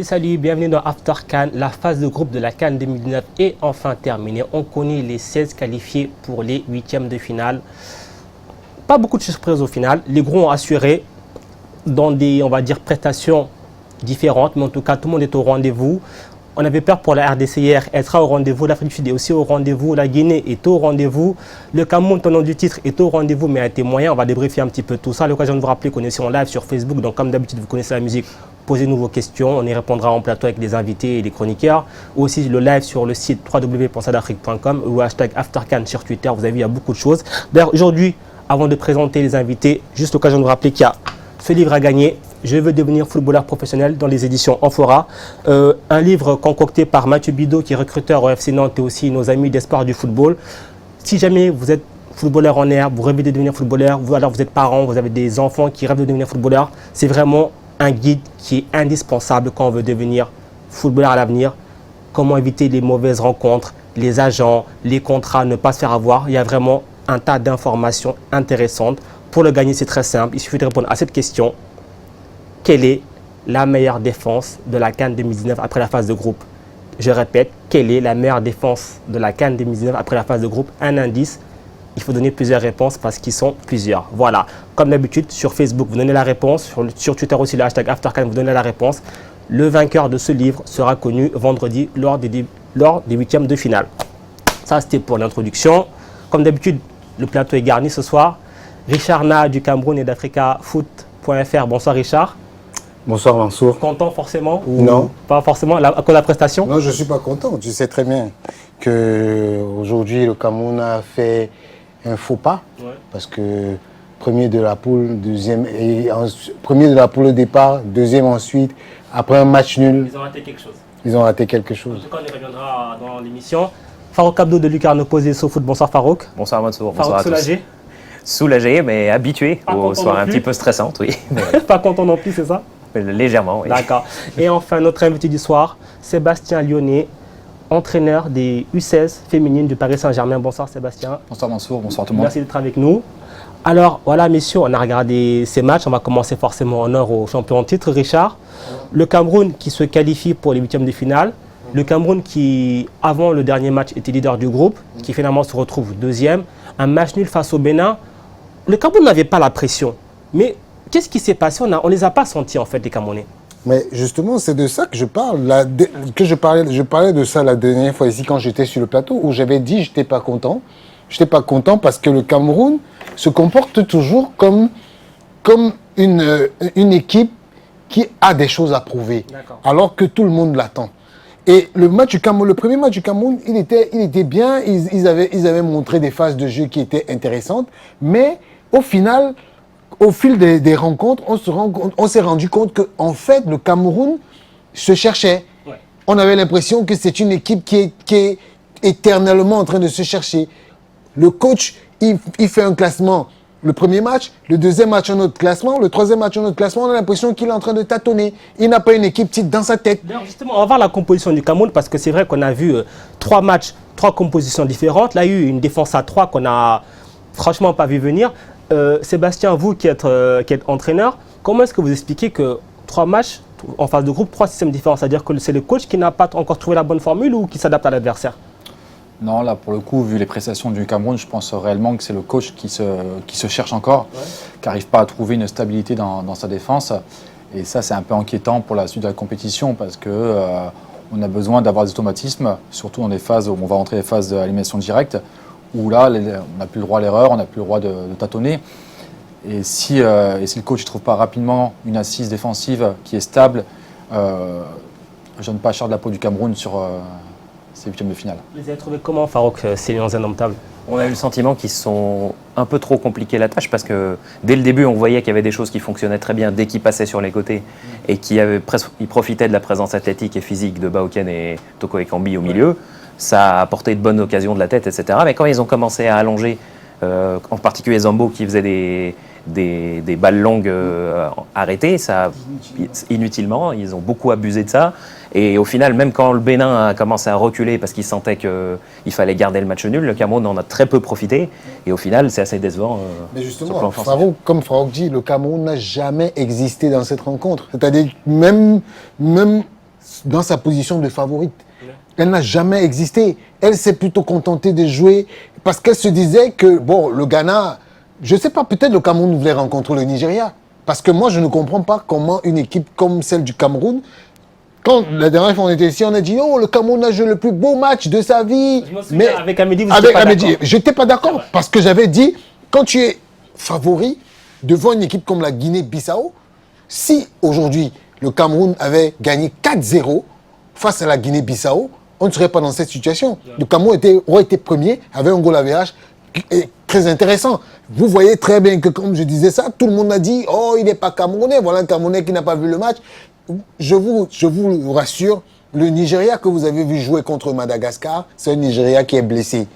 Salut, bienvenue dans After CAN. La phase de groupe de la CAN 2019 est enfin terminée. On connaît les 16 qualifiés pour les huitièmes de finale. Pas beaucoup de surprises au final. Les gros ont assuré dans des, on va dire, prestations différentes, mais en tout cas, tout le monde est au rendez-vous. On avait peur pour la RDC hier, elle sera au rendez-vous. L'Afrique du Sud est aussi au rendez-vous. La Guinée est au rendez-vous. Le Cameroun, tenant du titre, est au rendez-vous, mais a été moyen. On va débriefer un petit peu tout ça. À l'occasion de vous rappeler qu'on est en live sur Facebook. Donc, comme d'habitude, vous connaissez la musique. Posez-nous vos questions. On y répondra en plateau avec les invités et les chroniqueurs. Ou aussi le live sur le site www.sadafrique.com ou hashtag AfterCAN sur Twitter. Vous avez vu, il y a beaucoup de choses. D'ailleurs, aujourd'hui, avant de présenter les invités, juste l'occasion de vous rappeler qu'il y a ce livre à gagner. Je veux devenir footballeur professionnel dans les éditions Amphora. Un livre concocté par Mathieu Bidot, qui est recruteur au FC Nantes et aussi nos amis d'espoir du football. Si jamais vous êtes footballeur en herbe, vous rêvez de devenir footballeur, alors vous êtes parent, vous avez des enfants qui rêvent de devenir footballeur, c'est vraiment un guide qui est indispensable quand on veut devenir footballeur à l'avenir. Comment éviter les mauvaises rencontres, les agents, les contrats, ne pas se faire avoir. Il y a vraiment un tas d'informations intéressantes. Pour le gagner, c'est très simple. Il suffit de répondre à cette question. Quelle est la meilleure défense de la CAN 2019 après la phase de groupe? Je répète, quelle est la meilleure défense de la CAN 2019 après la phase de groupe? Un indice, il faut donner plusieurs réponses parce qu'ils sont plusieurs. Voilà, comme d'habitude, sur Facebook, vous donnez la réponse. Sur Twitter aussi, le hashtag AfterCAN, vous donnez la réponse. Le vainqueur de ce livre sera connu vendredi lors des huitièmes de finale. Ça, c'était pour l'introduction. Comme d'habitude, le plateau est garni ce soir. Richard Na du Cameroun et d'AfricaFoot.fr. Bonsoir Richard. Bonsoir Mansour. Content forcément ou non. Pas forcément à cause de la prestation? Non, je ne suis pas content. Tu sais très bien qu'aujourd'hui, le Cameroun a fait un faux pas. Ouais. Parce que premier de la poule, premier de la poule au départ, deuxième ensuite, après un match nul. Ils ont raté quelque chose. Ils ont raté quelque chose. En tout cas, on y reviendra dans l'émission. Farouk Abdou de Lucarno Posé SoFoot. Bonsoir Farouk. Bonsoir Mansour. Bonsoir Farouk, soulagé? Soulagé, mais habitué aux soirées un petit peu stressantes, oui. Pas content non plus, c'est ça? Légèrement, oui. D'accord. Et enfin, notre invité du soir, Sébastien Lyonnais, entraîneur des U16 féminines du Paris Saint-Germain. Bonsoir Sébastien. Bonsoir Mansour, bonsoir tout le monde. Merci d'être avec nous. Alors voilà messieurs, on a regardé ces matchs. On va commencer forcément en honneur au champion en titre, Richard. Le Cameroun qui se qualifie pour les huitièmes de finale. Le Cameroun qui, avant le dernier match, était leader du groupe, qui finalement se retrouve deuxième. Un match nul face au Bénin. Le Cameroun n'avait pas la pression. Mais qu'est-ce qui s'est passé? On ne les a pas sentis, en fait, les Camerounais. Mais justement, c'est de ça que je parle. Je parlais de ça la dernière fois ici, quand j'étais sur le plateau, où j'avais dit que je n'étais pas content. Je n'étais pas content parce que le Cameroun se comporte toujours comme une équipe qui a des choses à prouver, alors que tout le monde l'attend. Et le premier match du Cameroun, il était bien. Ils avaient montré des phases de jeu qui étaient intéressantes. Mais au final, au fil des rencontres, on s'est rendu compte qu'en fait, le Cameroun se cherchait. Ouais. On avait l'impression que c'est une équipe qui est éternellement en train de se chercher. Le coach, il fait un classement. Le premier match, le deuxième match, un autre classement, le troisième match, un autre classement, on a l'impression qu'il est en train de tâtonner. Il n'a pas une équipe petite dans sa tête. D'ailleurs, justement, on va voir la composition du Cameroun parce que c'est vrai qu'on a vu 3 matchs, 3 compositions différentes. Là, il y a eu une défense à 3 qu'on n'a franchement pas vu venir. Sébastien, vous qui êtes entraîneur, comment est-ce que vous expliquez que 3 matchs en phase de groupe, 3 systèmes différents? C'est-à-dire que c'est le coach qui n'a pas encore trouvé la bonne formule ou qui s'adapte à l'adversaire? Non, là, pour le coup, vu les prestations du Cameroun, je pense réellement que c'est le coach qui se cherche encore, qui n'arrive pas à trouver une stabilité dans sa défense. Et ça, c'est un peu inquiétant pour la suite de la compétition parce qu'on a besoin d'avoir des automatismes, surtout dans les phases où on va rentrer les phases d'élimination directe, où là, on n'a plus le droit à l'erreur, on n'a plus le droit de tâtonner. Et si le coach ne trouve pas rapidement une assise défensive qui est stable, je ne donne pas cher de la peau du Cameroun sur ces huitièmes de finale. Vous les avez trouvés comment, Farouk, ces lions indomptables? On a eu le sentiment qu'ils se sont un peu trop compliqués la tâche parce que dès le début, on voyait qu'il y avait des choses qui fonctionnaient très bien dès qu'ils passaient sur les côtés et qu'ils profitaient de la présence athlétique et physique de Baoken et Toko Ekambi au milieu. Ça a apporté de bonnes occasions de la tête, etc. Mais quand ils ont commencé à allonger, en particulier Zambo qui faisait des balles longues arrêtées, inutilement, ils ont beaucoup abusé de ça. Et au final, même quand le Bénin a commencé à reculer parce qu'il sentait qu'il fallait garder le match nul, le Cameroun en a très peu profité. Et au final, c'est assez décevant. Mais justement, comme Farouk dit, le Cameroun n'a jamais existé dans cette rencontre. C'est-à-dire même dans sa position de favorite. Elle n'a jamais existé. Elle s'est plutôt contentée de jouer parce qu'elle se disait que, bon, le Ghana, je ne sais pas, peut-être le Cameroun voulait rencontrer le Nigeria. Parce que moi, je ne comprends pas comment une équipe comme celle du Cameroun, quand la dernière fois on était ici, on a dit, oh, le Cameroun a joué le plus beau match de sa vie. Je me souviens, mais avec Amédi, vous n'étiez pas d'accord. J'étais pas d'accord parce que j'avais dit, quand tu es favori devant une équipe comme la Guinée-Bissau, si aujourd'hui le Cameroun avait gagné 4-0 face à la Guinée-Bissau, on ne serait pas dans cette situation. Le Cameroun aurait été premier, avait un goal average très intéressant. Vous voyez très bien que, comme je disais ça, tout le monde a dit « Oh, il n'est pas Camerounais, voilà un Camerounais qui n'a pas vu le match ». Je vous rassure, le Nigeria que vous avez vu jouer contre Madagascar, c'est un Nigeria qui est blessé.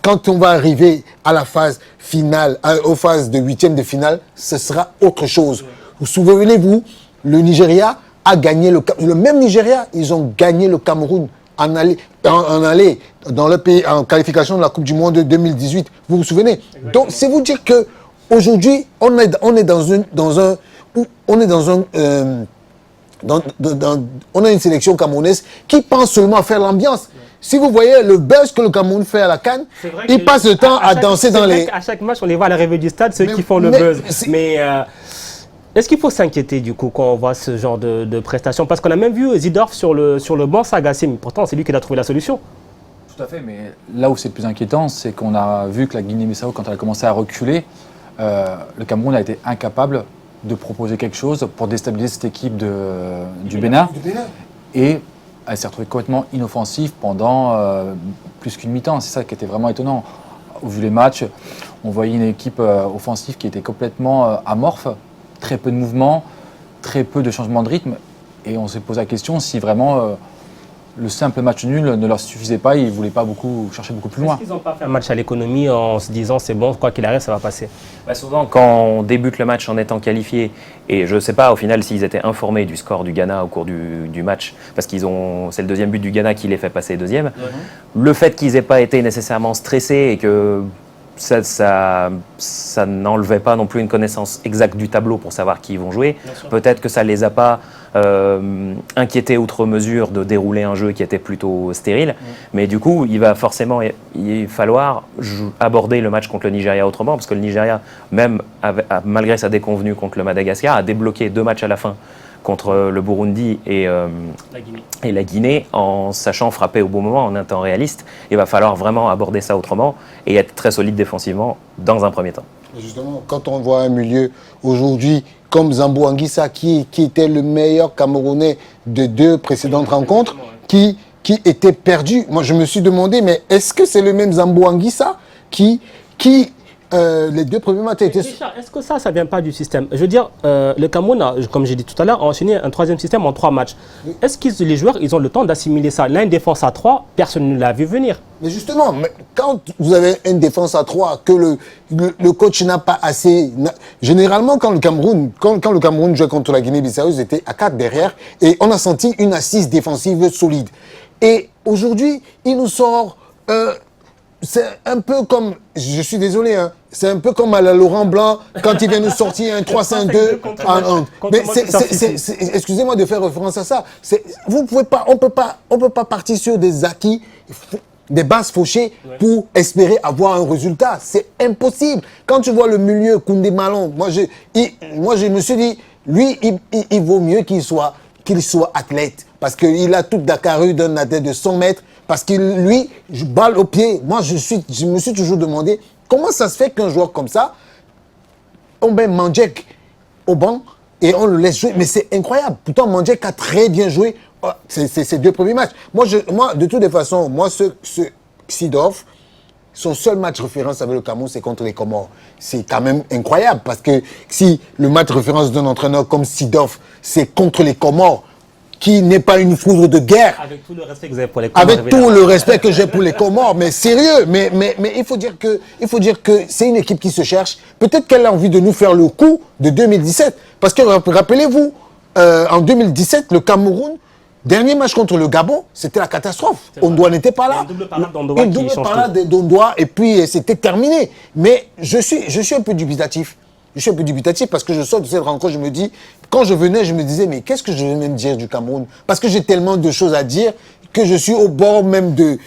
Quand on va arriver à la phase finale, aux phases de huitième de finale, ce sera autre chose. Vous souvenez-vous, le Nigeria a gagné le même Nigeria, ils ont gagné le Cameroun en aller dans le pays en qualification de la Coupe du Monde de 2018. Vous vous souvenez? Exactement. Donc, c'est vous dire que aujourd'hui, on est on a une sélection camerounaise qui pense seulement à faire l'ambiance. Si vous voyez le buzz que le Cameroun fait à la CAN, il passe le temps à danser dans les... À chaque match, on les voit à l'arrivée du stade, ceux qui font le buzz. Mais est-ce qu'il faut s'inquiéter du coup quand on voit ce genre de prestations? Parce qu'on a même vu Zidorf sur le banc s'agacer, mais pourtant c'est lui qui a trouvé la solution. Tout à fait, mais là où c'est le plus inquiétant, c'est qu'on a vu que la Guinée-Bissau, quand elle a commencé à reculer, le Cameroun a été incapable de proposer quelque chose pour déstabiliser cette équipe du Bénin. Et elle s'est retrouvée complètement inoffensive pendant plus qu'une mi-temps. C'est ça qui était vraiment étonnant. Vu les matchs, on voyait une équipe offensive qui était complètement amorphe, très peu de mouvements, très peu de changements de rythme. Et on s'est posé la question si vraiment le simple match nul ne leur suffisait pas, ils ne voulaient pas chercher beaucoup plus loin. Est-ce qu'ils n'ont pas fait un match à l'économie en se disant c'est bon, quoi qu'il arrive, ça va passer? Souvent, quand on débute le match en étant qualifié, et je ne sais pas au final s'ils étaient informés du score du Ghana au cours du match, parce c'est le deuxième but du Ghana qui les fait passer deuxième, le fait qu'ils n'aient pas été nécessairement stressés et que ça n'enlevait pas non plus une connaissance exacte du tableau pour savoir qui ils vont jouer. Peut-être que ça ne les a pas inquiétés outre mesure de dérouler un jeu qui était plutôt stérile. Mais du coup, il va forcément falloir aborder le match contre le Nigeria autrement, parce que le Nigeria, même malgré sa déconvenue contre le Madagascar, a débloqué 2 matchs à la fin contre le Burundi et la Guinée, en sachant frapper au bon moment, en étant réaliste. Il va falloir vraiment aborder ça autrement et être très solide défensivement dans un premier temps. Justement, quand on voit un milieu aujourd'hui comme Zambo Anguissa, qui était le meilleur Camerounais de 2 précédentes rencontres, qui était perdu, moi je me suis demandé, mais est-ce que c'est le même Zambo Anguissa qui les 2 premiers matchs étaient... Est-ce que ça ne vient pas du système? Je veux dire, le Cameroun, comme j'ai dit tout à l'heure, a enchaîné un 3e système en 3 matchs. Oui. Est-ce que les joueurs ils ont le temps d'assimiler ça? Là, une défense à 3, personne ne l'a vu venir. Mais justement, quand vous avez une défense à 3, que le coach n'a pas assez... Généralement, quand le Cameroun jouait contre la Guinée-Bissau, ils étaient à 4 derrière et on a senti une assise défensive solide. Et aujourd'hui, il nous sort... c'est un peu comme, je suis désolé, hein, c'est un peu comme à la Laurent Blanc quand il vient nous sortir un 3-5-2. Mais excusez-moi de faire référence à ça. On peut pas partir sur des acquis, des bases fauchées pour espérer avoir un résultat. C'est impossible. Quand tu vois le milieu Koundé Malon, moi je me suis dit, lui, il vaut mieux qu'il soit athlète parce qu'il a toute Dakaru d'un athlète de 100 mètres. Parce que lui, balle au pied, moi je me suis toujours demandé comment ça se fait qu'un joueur comme ça, on met Mandjek au banc et on le laisse jouer. Mais c'est incroyable. Pourtant, Mandjek a très bien joué ces 2 premiers matchs. Moi, de toutes les façons, ce Zidorf, son seul match référence avec le Cameroun, c'est contre les Comores. C'est quand même incroyable parce que si le match référence d'un entraîneur comme Zidorf, c'est contre les Comores, qui n'est pas une foudre de guerre. Avec tout le respect que vous avez pour les Comores. Avec tout le respect que j'ai pour les Comores, mais sérieux, mais il faut dire que c'est une équipe qui se cherche. Peut-être qu'elle a envie de nous faire le coup de 2017. Parce que rappelez-vous, en 2017, le Cameroun, dernier match contre le Gabon, c'était la catastrophe. Ondoa n'était pas là. Une double parade d'Ondoa et puis c'était terminé. Mais je suis un peu dubitatif. je suis un peu dubitatif parce que je sors de cette rencontre, je me dis, quand je venais, je me disais, mais qu'est-ce que je vais même dire du Cameroun? Parce que j'ai tellement de choses à dire que je suis au bord même de,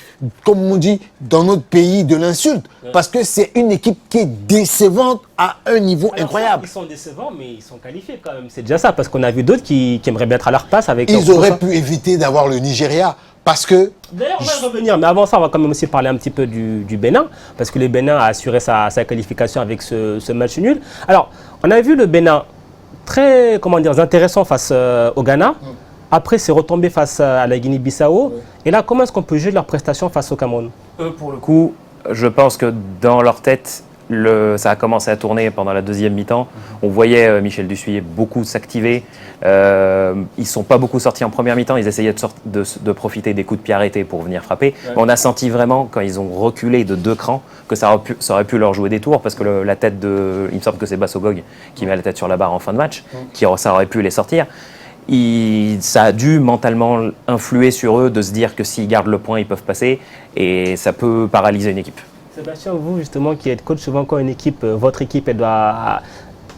comme on dit dans notre pays, de l'insulte. Parce que c'est une équipe qui est décevante à un niveau incroyable. Ils sont décevants, mais ils sont qualifiés quand même. C'est déjà ça, parce qu'on a vu d'autres qui aimeraient bien être à leur place avec... Ils auraient pu éviter d'avoir le Nigeria. Parce que... D'ailleurs, on va y revenir, mais avant ça, on va quand même aussi parler un petit peu du Bénin, parce que le Bénin a assuré sa qualification avec ce match nul. Alors, on a vu le Bénin très, comment dire, intéressant face au Ghana. Après, c'est retombé face à la Guinée-Bissau. Et là, comment est-ce qu'on peut juger leur prestation face au Cameroun? Pour le coup, je pense que dans leur tête, ça a commencé à tourner pendant la deuxième mi-temps. On voyait Michel Dussuyer beaucoup s'activer. Ils ne sont pas beaucoup sortis en première mi-temps. Ils essayaient de profiter des coups de pied arrêtés pour venir frapper. Ouais. On a senti vraiment, quand ils ont reculé de 2 crans, que ça aurait pu leur jouer des tours. Parce que la tête de... Il me semble que c'est Bassogog qui met la tête sur la barre en fin de match. Ça aurait pu les sortir. Ça a dû mentalement influer sur eux de se dire que s'ils gardent le point, ils peuvent passer. Et ça peut paralyser une équipe. Sébastien, vous justement qui êtes coach, souvent quand une équipe, votre équipe, elle doit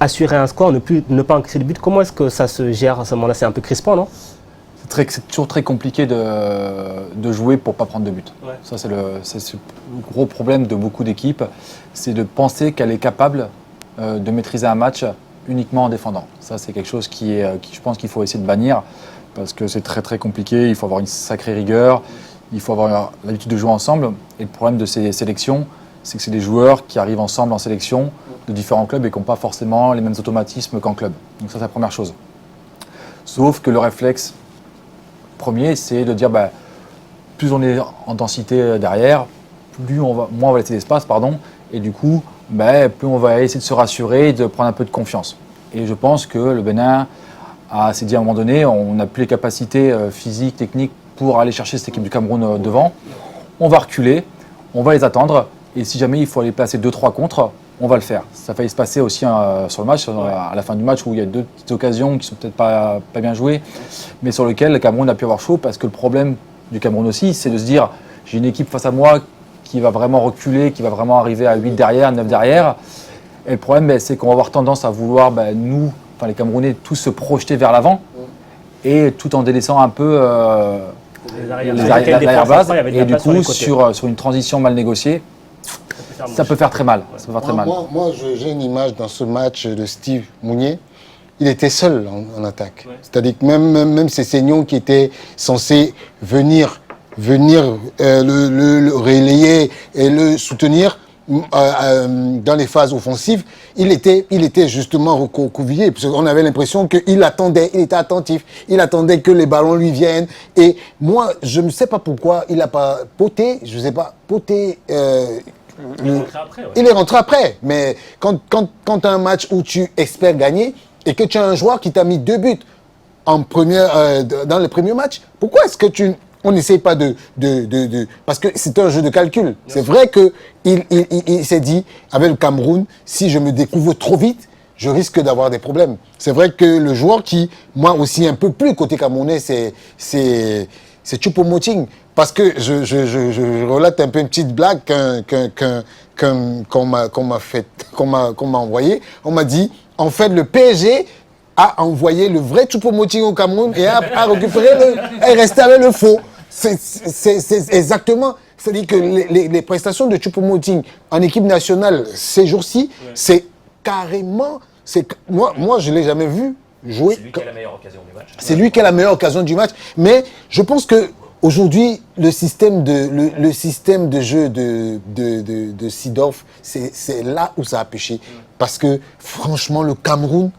assurer un score, ne pas encaisser le but, comment est-ce que ça se gère à ce moment-là? C'est un peu crispant, non? C'est toujours très compliqué de jouer pour ne pas prendre de but. Ouais. Ça, c'est le gros problème de beaucoup d'équipes, c'est de penser qu'elle est capable de maîtriser un match uniquement en défendant. Ça, c'est quelque chose qui je pense qu'il faut essayer de bannir, parce que c'est très très compliqué, il faut avoir une sacrée rigueur, il faut avoir l'habitude de jouer ensemble. Et le problème de ces sélections, c'est que c'est des joueurs qui arrivent ensemble en sélection de différents clubs et qui n'ont pas forcément les mêmes automatismes qu'en club. Donc ça, c'est la première chose. Sauf que le réflexe premier, c'est de dire, plus on est en densité derrière, moins on va laisser d'espace, et du coup, plus on va essayer de se rassurer et de prendre un peu de confiance. Et je pense que le Bénin s'est dit à un moment donné, on n'a plus les capacités physiques, techniques pour aller chercher cette équipe du Cameroun devant. On va reculer, on va les attendre, et si jamais il faut aller placer 2-3 contre, on va le faire. Ça a failli se passer aussi sur le match, à la fin du match, où il y a 2 petites occasions qui ne sont peut-être pas bien jouées, mais sur lesquelles le Cameroun a pu avoir chaud, parce que le problème du Cameroun aussi, c'est de se dire, j'ai une équipe face à moi qui va vraiment reculer, qui va vraiment arriver à 8 derrière, 9 derrière. Et le problème, c'est qu'on va avoir tendance à vouloir, nous, les Camerounais, tous se projeter vers l'avant, et tout en délaissant un peu l'arrière-base. Et du coup, sur une transition mal négociée, ça peut faire très mal. Moi, j'ai une image dans ce match de Steve Mounier. Il était seul en attaque. Ouais. C'est-à-dire que même ces Seignon qui étaient censés venir le relayer et le soutenir dans les phases offensives, il était justement recroquevillé. Parce qu'on avait l'impression qu'il attendait, il était attentif, il attendait que les ballons lui viennent. Et moi, je ne sais pas pourquoi il n'a pas poté, il est rentré après. Mais quand tu as un match où tu espères gagner et que tu as un joueur qui t'a mis 2 buts dans le premier match, pourquoi est-ce que on n'essaye pas parce que c'est un jeu de calcul. C'est vrai qu'il s'est dit, avec le Cameroun, si je me découvre trop vite, je risque d'avoir des problèmes. C'est vrai que le joueur qui, moi aussi, un peu plus côté camerounais, c'est Choupo-Moting. Parce que je relate un peu une petite blague qu'on m'a envoyée. On m'a dit, en fait, le PSG a envoyé le vrai Choupo-Moting au Cameroun et a récupéré est resté avec le faux. C'est exactement. C'est-à-dire que les prestations de Choupo-Moting en équipe nationale ces jours-ci, c'est carrément. Moi, je ne l'ai jamais vu jouer. C'est lui qui a la meilleure occasion du match. C'est lui qui a la meilleure occasion du match. Mais je pense que aujourd'hui, le système de jeu de Seedorf, c'est là où ça a pêché. Parce que franchement, le Cameroun,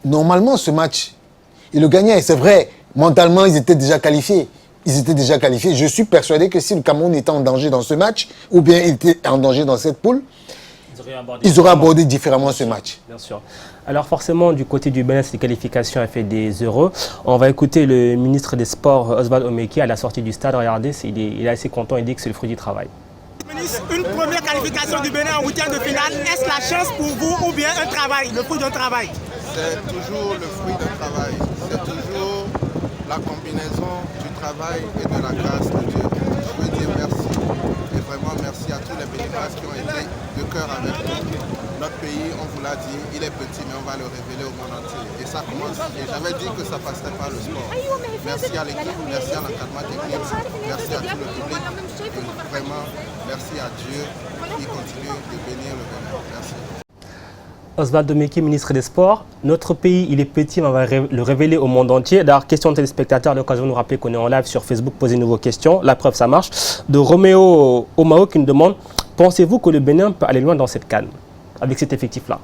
normalement, ce match, il le gagnait. C'est vrai, mentalement, ils étaient déjà qualifiés. Je suis persuadé que si le Cameroun était en danger dans ce match, ou bien il était en danger dans cette poule, ils auraient abordé différemment ce match. Bien sûr. Alors forcément, du côté du Bénin, cette qualification a fait des heureux. On va écouter le ministre des Sports, Oswald Omeki, à la sortie du stade. Regardez, il est assez content, il dit que c'est le fruit du travail. Ministre, une première qualification du Bénin en 8e de finale, est-ce la chance pour vous ou bien un travail, le fruit d'un travail? C'est toujours le fruit d'un travail. C'est toujours la combinaison du travail et de la grâce de Dieu. Je veux dire merci. Et vraiment merci à tous les bénévoles qui ont été de cœur avec nous. notre pays, on vous l'a dit, il est petit, mais on va le révéler au monde entier. Et ça commence. Et j'avais dit que ça passerait par le sport. Merci à l'équipe, merci à l'encadrement technique, merci à tout le public. Et vraiment, merci à Dieu qui continue de bénir le Bénin. Merci. Osvaldo Meki, ministre des Sports. Notre pays, il est petit, mais on va le révéler au monde entier. D'ailleurs, question de téléspectateurs, l'occasion de nous rappeler qu'on est en live sur Facebook, posez de vos questions. La preuve, ça marche. De Roméo Omao qui nous demande, pensez-vous que le Bénin peut aller loin dans cette CAN, avec cet effectif-là?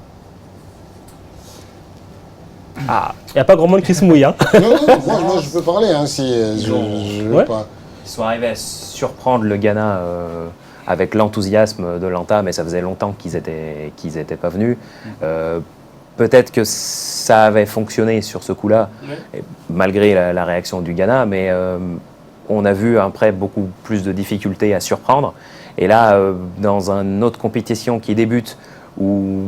Ah, il n'y a pas grand monde qui se mouille. Hein. Non, moi, je peux parler si je veux pas. Ils sont arrivés à surprendre le Ghana avec l'enthousiasme de l'entame, mais ça faisait longtemps qu'ils étaient pas venus. Peut-être que ça avait fonctionné sur ce coup-là, malgré la réaction du Ghana, mais on a vu après beaucoup plus de difficultés à surprendre. Et là, dans une autre compétition qui débute, où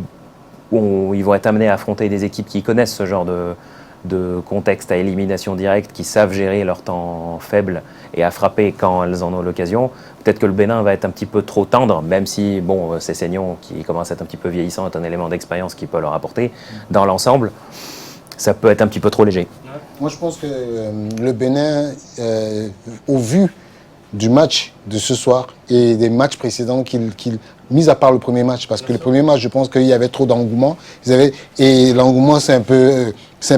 ils vont être amenés à affronter des équipes qui connaissent ce genre de contexte à élimination directe, qui savent gérer leur temps faible et à frapper quand elles en ont l'occasion. Peut-être que le Bénin va être un petit peu trop tendre, même si c'est Seignon qui commence à être un petit peu vieillissant, est un élément d'expérience qui peut leur apporter. Dans l'ensemble, ça peut être un petit peu trop léger. Moi, je pense que le Bénin, au vu du match de ce soir et des matchs précédents mis à part le premier match, parce que le premier match, je pense qu'il y avait trop d'engouement. Et l'engouement s'est un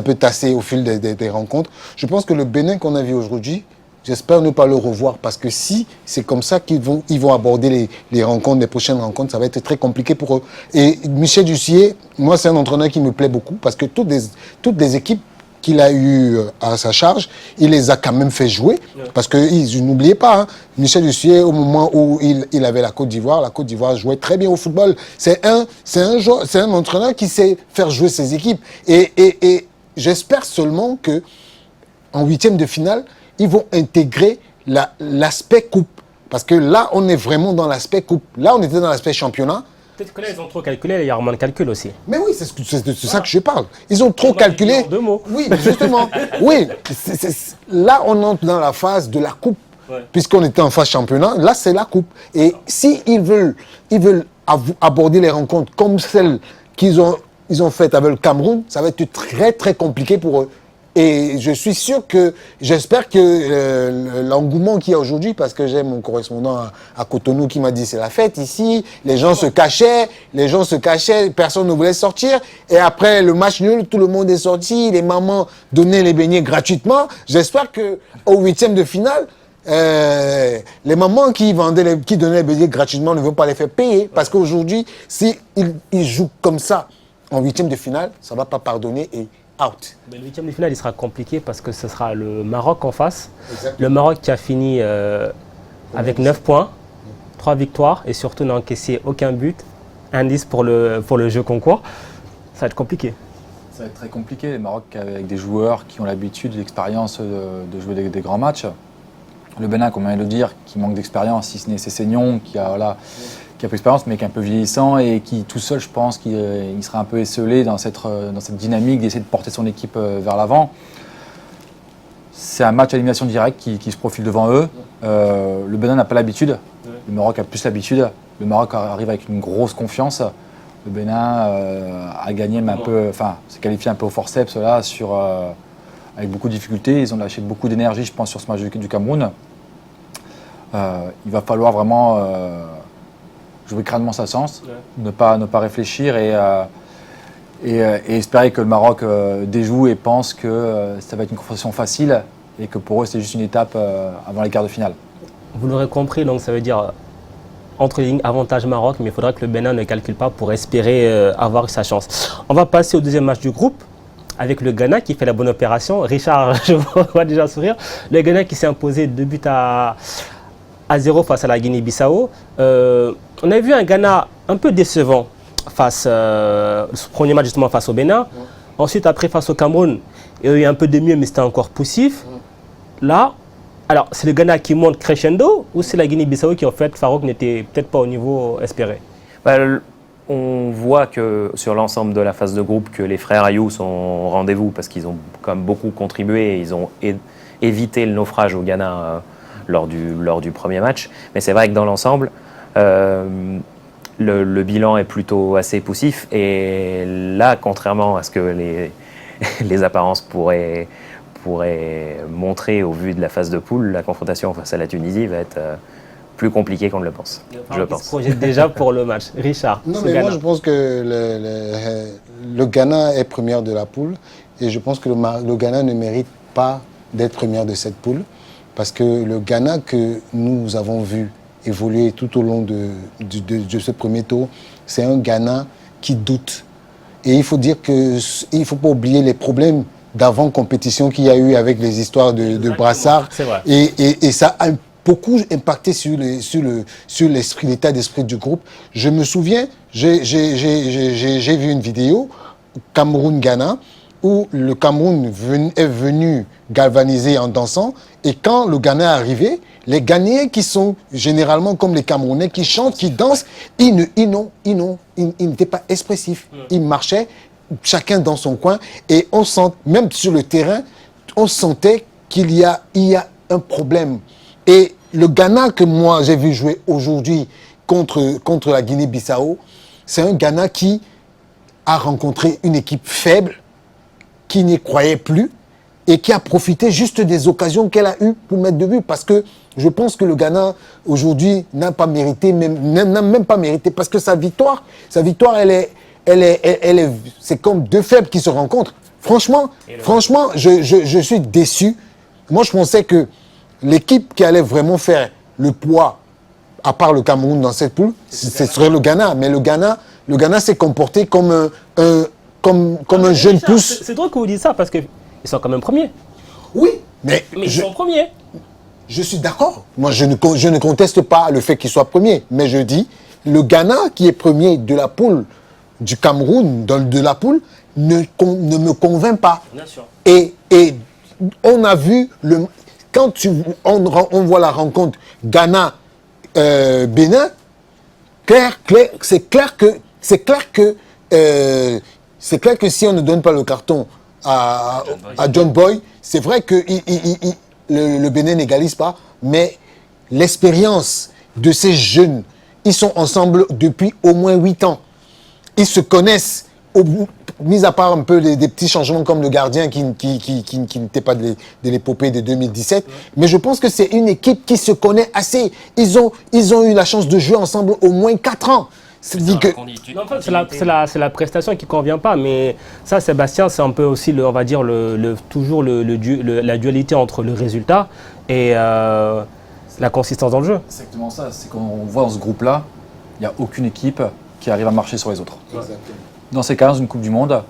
peu tassé au fil des rencontres. Je pense que le Bénin qu'on a vu aujourd'hui, j'espère ne pas le revoir, parce que si c'est comme ça qu'ils vont aborder les rencontres, les prochaines rencontres, ça va être très compliqué pour eux. Et Michel Ducier, moi, c'est un entraîneur qui me plaît beaucoup, parce que toutes les équipes qu'il a eu à sa charge, il les a quand même fait jouer. Parce que n'oubliez pas, hein, Michel Ducier, au moment où il avait la Côte d'Ivoire jouait très bien au football. C'est un entraîneur qui sait faire jouer ses équipes. Et j'espère seulement que en huitième de finale, ils vont intégrer l'aspect coupe. Parce que là, on est vraiment dans l'aspect coupe. Là, on était dans l'aspect championnat. Peut-être que là, ils ont trop calculé, il y a vraiment de calcul aussi. Mais oui, c'est de ça que je parle. Ils ont trop calculé. En 2 mots. Oui, justement. Oui, là, on entre dans la phase de la coupe. Puisqu'on était en phase championnat, là, c'est la coupe. Et s'ils veulent aborder les rencontres comme celles qu'ils ont faites avec le Cameroun, ça va être très, très compliqué pour eux. Et j'espère que l'engouement qu'il y a aujourd'hui, parce que j'ai mon correspondant à Cotonou qui m'a dit c'est la fête ici, les gens se cachaient, personne ne voulait sortir. Et après le match nul, tout le monde est sorti, les mamans donnaient les beignets gratuitement. J'espère qu'au huitième de finale, les mamans qui donnaient les beignets gratuitement ne vont pas les faire payer. Parce qu'aujourd'hui, s'ils jouent comme ça en huitième de finale, ça ne va pas pardonner et out. Mais le huitième de finale, il sera compliqué parce que ce sera le Maroc en face. Exactement. Le Maroc qui a fini avec 9 points, 3 victoires et surtout n'a encaissé aucun but. Indice pour le jeu concours. Ça va être compliqué. Ça va être très compliqué. Le Maroc avec des joueurs qui ont l'habitude, l'expérience de jouer des grands matchs. Le Bénin, comme on vient de le dire, qui manque d'expérience, si ce n'est Seignon, qui a peu d'expérience, mais qui est un peu vieillissant et qui, tout seul, je pense qu'il sera un peu esselé dans cette dynamique d'essayer de porter son équipe vers l'avant. C'est un match à élimination directe qui se profile devant eux. Le Bénin n'a pas l'habitude. Le Maroc a plus l'habitude. Le Maroc arrive avec une grosse confiance. Le Bénin a gagné, mais s'est qualifié un peu au forceps là, avec beaucoup de difficultés. Ils ont lâché beaucoup d'énergie, je pense, sur ce match du Cameroun. Il va falloir vraiment jouer crânement sa chance, ne pas réfléchir et espérer que le Maroc déjoue et pense que ça va être une confrontation facile et que pour eux c'est juste une étape avant les quarts de finale. Vous l'aurez compris, donc ça veut dire entre les lignes avantage Maroc, mais il faudra que le Bénin ne calcule pas pour espérer avoir sa chance. On va passer au deuxième match du groupe avec le Ghana qui fait la bonne opération. Richard, je vois déjà sourire. Le Ghana qui s'est imposé 2 buts à 0 face à la Guinée-Bissau. On a vu un Ghana un peu décevant face ce premier match justement face au Bénin. Ensuite, après face au Cameroun, il y a eu un peu de mieux, mais c'était encore poussif. Là, alors c'est le Ghana qui monte crescendo ou c'est la Guinée-Bissau qui en fait, Farouk n'était peut-être pas au niveau espéré? On voit que sur l'ensemble de la phase de groupe que les frères Ayou sont au rendez-vous parce qu'ils ont quand même beaucoup contribué, ils ont évité le naufrage au Ghana lors du premier match. Mais c'est vrai que dans l'ensemble, le bilan est plutôt assez poussif. Et là, contrairement à ce que les apparences pourraient montrer au vu de la phase de poule, la confrontation face à la Tunisie va être plus compliquée qu'on ne le pense. Je pense. Il se projette déjà pour le match. Richard. Non, mais moi je pense que le Ghana est première de la poule et je pense que le Ghana ne mérite pas d'être première de cette poule parce que le Ghana que nous avons vu évoluer tout au long de ce premier tour, c'est un Ghana qui doute. Et il faut dire qu'il ne faut pas oublier les problèmes d'avant-compétition qu'il y a eu avec les histoires de Brassard. C'est vrai. Et ça a beaucoup impacté sur l'esprit, l'état d'esprit du groupe. Je me souviens, j'ai vu une vidéo, Cameroun-Ghana, où le Cameroun est venu galvaniser en dansant. Et quand le Ghana est arrivé, les Ghanéens qui sont généralement comme les Camerounais, qui chantent, qui dansent, ils n'étaient pas expressifs. Ils marchaient, chacun dans son coin. Et on sent, même sur le terrain, on sentait qu'il y a un problème. Et le Ghana que moi j'ai vu jouer aujourd'hui contre la Guinée-Bissau, c'est un Ghana qui a rencontré une équipe faible, qui n'y croyait plus et qui a profité juste des occasions qu'elle a eues pour mettre de but. Parce que je pense que le Ghana aujourd'hui n'a même pas mérité parce que sa victoire, c'est comme deux faibles qui se rencontrent. Franchement, je suis déçu. Moi, je pensais que l'équipe qui allait vraiment faire le poids, à part le Cameroun dans cette poule, ce serait le Ghana. Mais le Ghana s'est comporté comme un jeune pouce. C'est drôle que vous dites ça parce qu'ils sont quand même premiers. Oui, mais ils sont premiers. Je suis d'accord. Moi, je ne conteste pas le fait qu'ils soient premiers. Mais je dis, le Ghana qui est premier de la poule du Cameroun, de la poule, ne me convainc pas. Bien sûr. Et on a vu, quand on voit la rencontre Ghana-Bénin, c'est clair que si on ne donne pas le carton à John Boy, c'est vrai que le Bénin n'égalise pas, mais l'expérience de ces jeunes, ils sont ensemble depuis au moins 8 ans. Ils se connaissent, mis à part un peu des petits changements comme le gardien qui n'était pas de l'épopée de 2017. Mais je pense que c'est une équipe qui se connaît assez. Ils ont eu la chance de jouer ensemble au moins 4 ans. C'est la prestation qui ne convient pas, mais ça, Sébastien, c'est un peu aussi, on va dire, toujours la dualité entre le résultat et la consistance dans le jeu. C'est exactement ça, c'est qu'on voit dans ce groupe-là, il n'y a aucune équipe qui arrive à marcher sur les autres. Exactement. Dans ces cas, dans une Coupe du Monde,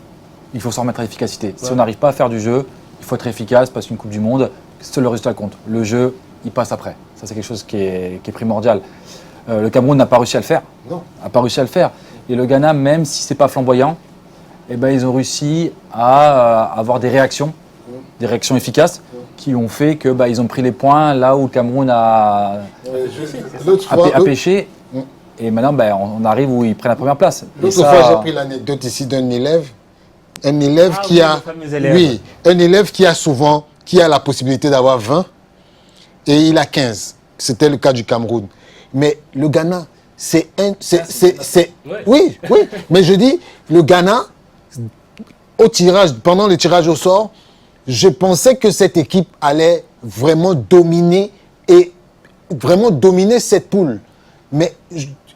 il faut s'en remettre à l'efficacité. Si on n'arrive pas à faire du jeu, il faut être efficace parce qu'une Coupe du Monde, seul le résultat compte. Le jeu, il passe après. Ça, c'est quelque chose qui est primordial. Le Cameroun n'a pas réussi à le faire. Non. N'a pas réussi à le faire. Et le Ghana, même si c'est pas flamboyant, eh ben, ils ont réussi à avoir des réactions efficaces qui ont fait que ils ont pris les points là où le Cameroun a pêché. Et maintenant, on arrive où ils prennent la première place. L'autre fois, j'ai pris l'anecdote ici d'un élève. Un élève qui a la possibilité d'avoir 20 et il a 15. C'était le cas du Cameroun. Mais le Ghana, oui, mais je dis, le Ghana, pendant le tirage au sort, je pensais que cette équipe allait vraiment dominer cette poule. Mais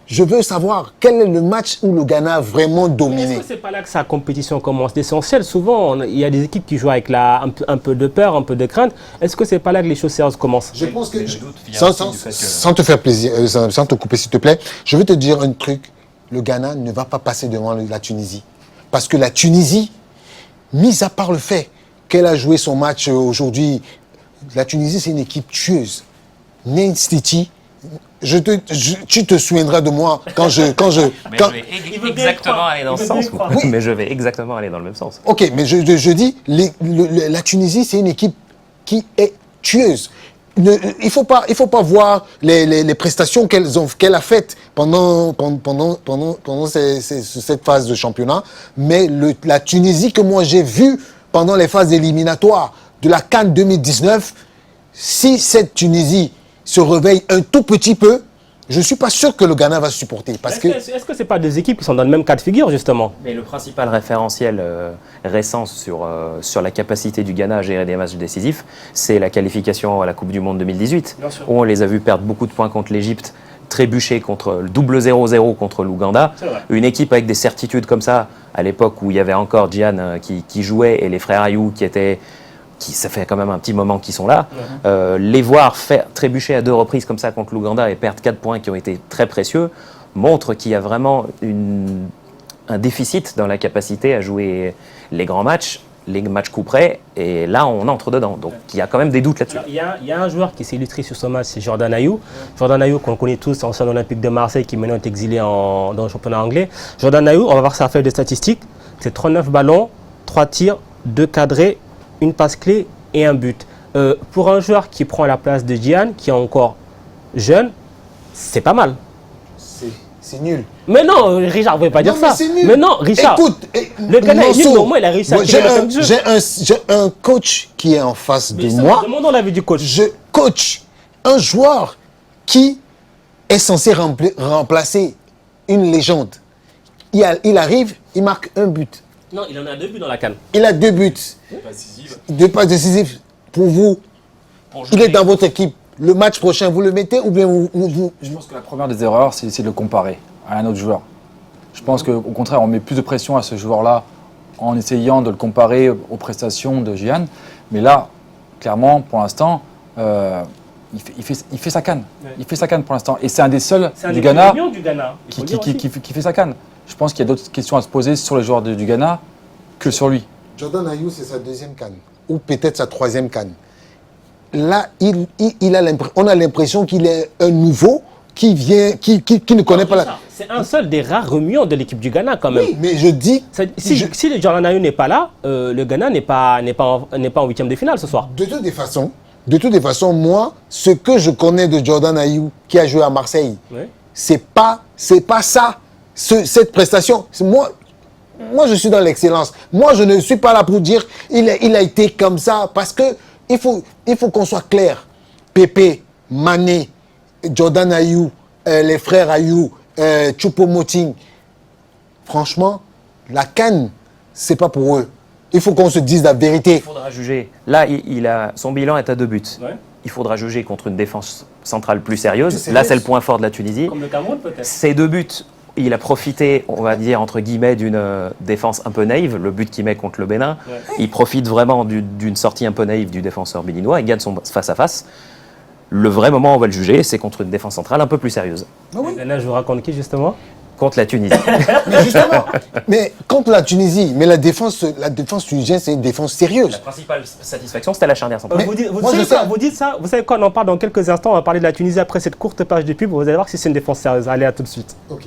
je veux savoir quel est le match où le Ghana a vraiment dominé. Est-ce que c'est pas là que sa compétition commence? L'essentiel, souvent, il y a des équipes qui jouent avec un peu de peur, un peu de crainte. Est-ce que c'est pas là que les choses sérieuses commencent? Je pense que, sans te faire plaisir, sans te couper s'il te plaît, je veux te dire un truc. Le Ghana ne va pas passer devant la Tunisie. Parce que la Tunisie, mis à part le fait qu'elle a joué son match aujourd'hui, la Tunisie c'est une équipe tueuse. Nain City, tu te souviendras de moi quand je vais exactement aller dans ce sens. Oui. Mais je vais exactement aller dans le même sens. Ok, mais je dis, la Tunisie, c'est une équipe qui est tueuse. Il faut pas voir les prestations qu'elle a faites pendant cette phase de championnat, mais la Tunisie que moi j'ai vue pendant les phases éliminatoires de la CAN 2019, si cette Tunisie se réveille un tout petit peu, je ne suis pas sûr que le Ghana va se supporter. Est-ce que ce n'est pas deux équipes qui sont dans le même cas de figure, justement? Mais le principal référentiel récent sur la capacité du Ghana à gérer des matchs décisifs, c'est la qualification à la Coupe du Monde 2018, où on les a vus perdre beaucoup de points contre l'Égypte, trébucher contre le double 0-0 contre l'Ouganda. Une équipe avec des certitudes comme ça, à l'époque où il y avait encore Gian qui jouait et les frères Ayou ça fait quand même un petit moment qu'ils sont là, les voir trébucher à 2 reprises comme ça contre l'Ouganda et perdre 4 points qui ont été très précieux, montre qu'il y a vraiment un déficit dans la capacité à jouer les grands matchs, les matchs coup près, et là on entre dedans. Donc il y a quand même des doutes là-dessus. Il y a un joueur qui s'est illustré sur ce match, c'est Jordan Ayou. Jordan Ayou, qu'on connaît tous, ancien olympique de Marseille, qui maintenant est exilé dans le championnat anglais. Jordan Ayou, on va voir sa feuille de statistiques, c'est 39 ballons, 3 tirs, 2 cadrés, une passe clé et un but. Pour un joueur qui prend la place de Gian, qui est encore jeune, c'est pas mal. C'est nul. Mais non, Richard, vous ne pouvez pas dire ça. Mais non, Richard. Écoute, le Ghana est nul, mais au moins il a réussi à tirer le jeu. J'ai un coach qui est en face de moi. Demandons l'avis du coach. Je coach un joueur qui est censé remplacer une légende. Il arrive, il marque un but. Non, il en a 2 buts dans la CAN. Il a 2 buts. 2 passes décisives. Pour vous, il est dans votre équipe. Le match prochain, vous le mettez ou bien vous... Je pense que la première des erreurs, c'est d'essayer de le comparer à un autre joueur. Je pense qu'au contraire, on met plus de pression à ce joueur-là en essayant de le comparer aux prestations de Gian. Mais là, clairement, pour l'instant, il fait sa CAN. Il fait sa CAN pour l'instant. Et c'est un des seuls du Ghana qui fait sa CAN. Je pense qu'il y a d'autres questions à se poser sur les joueurs du Ghana que sur lui. Jordan Ayou, c'est sa 2e CAN, ou peut-être sa 3e CAN. Là, on a l'impression qu'il est un nouveau qui ne connaît pas la... C'est un seul des rares remuants de l'équipe du Ghana quand même. Oui, mais je dis... Si le Jordan Ayou n'est pas là, le Ghana n'est pas en 8e de finale ce soir. De toutes les façons, moi, ce que je connais de Jordan Ayou, qui a joué à Marseille, c'est pas ça. Cette prestation, moi je suis dans l'excellence. Moi je ne suis pas là pour dire il a été comme ça, parce que il faut qu'on soit clair. Pépé, Mané, Jordan Ayou, les frères Ayou, Choupo-Moting, franchement, la CAN, c'est pas pour eux. Il faut qu'on se dise la vérité. Il faudra juger. Là, son bilan est à 2 buts. Il faudra juger contre une défense centrale plus sérieuse. Là, c'est le point fort de la Tunisie. Comme le Cameroun peut-être. Ces 2 buts, il a profité, on va dire, entre guillemets, d'une défense un peu naïve, le but qu'il met contre le Bénin. Il profite vraiment d'une sortie un peu naïve du défenseur béninois. Il gagne son face-à-face. Le vrai moment où on va le juger, c'est contre une défense centrale un peu plus sérieuse. Là, je vous raconte qui, justement? Contre la Tunisie. Mais justement, contre la Tunisie, mais la défense tunisienne, c'est une défense sérieuse. La principale satisfaction, c'était la charnière centrale. Vous dites ça, vous savez quoi, on en parle dans quelques instants, on va parler de la Tunisie après cette courte page de pub, vous allez voir si c'est une défense sérieuse. Allez, à tout de suite. Ok.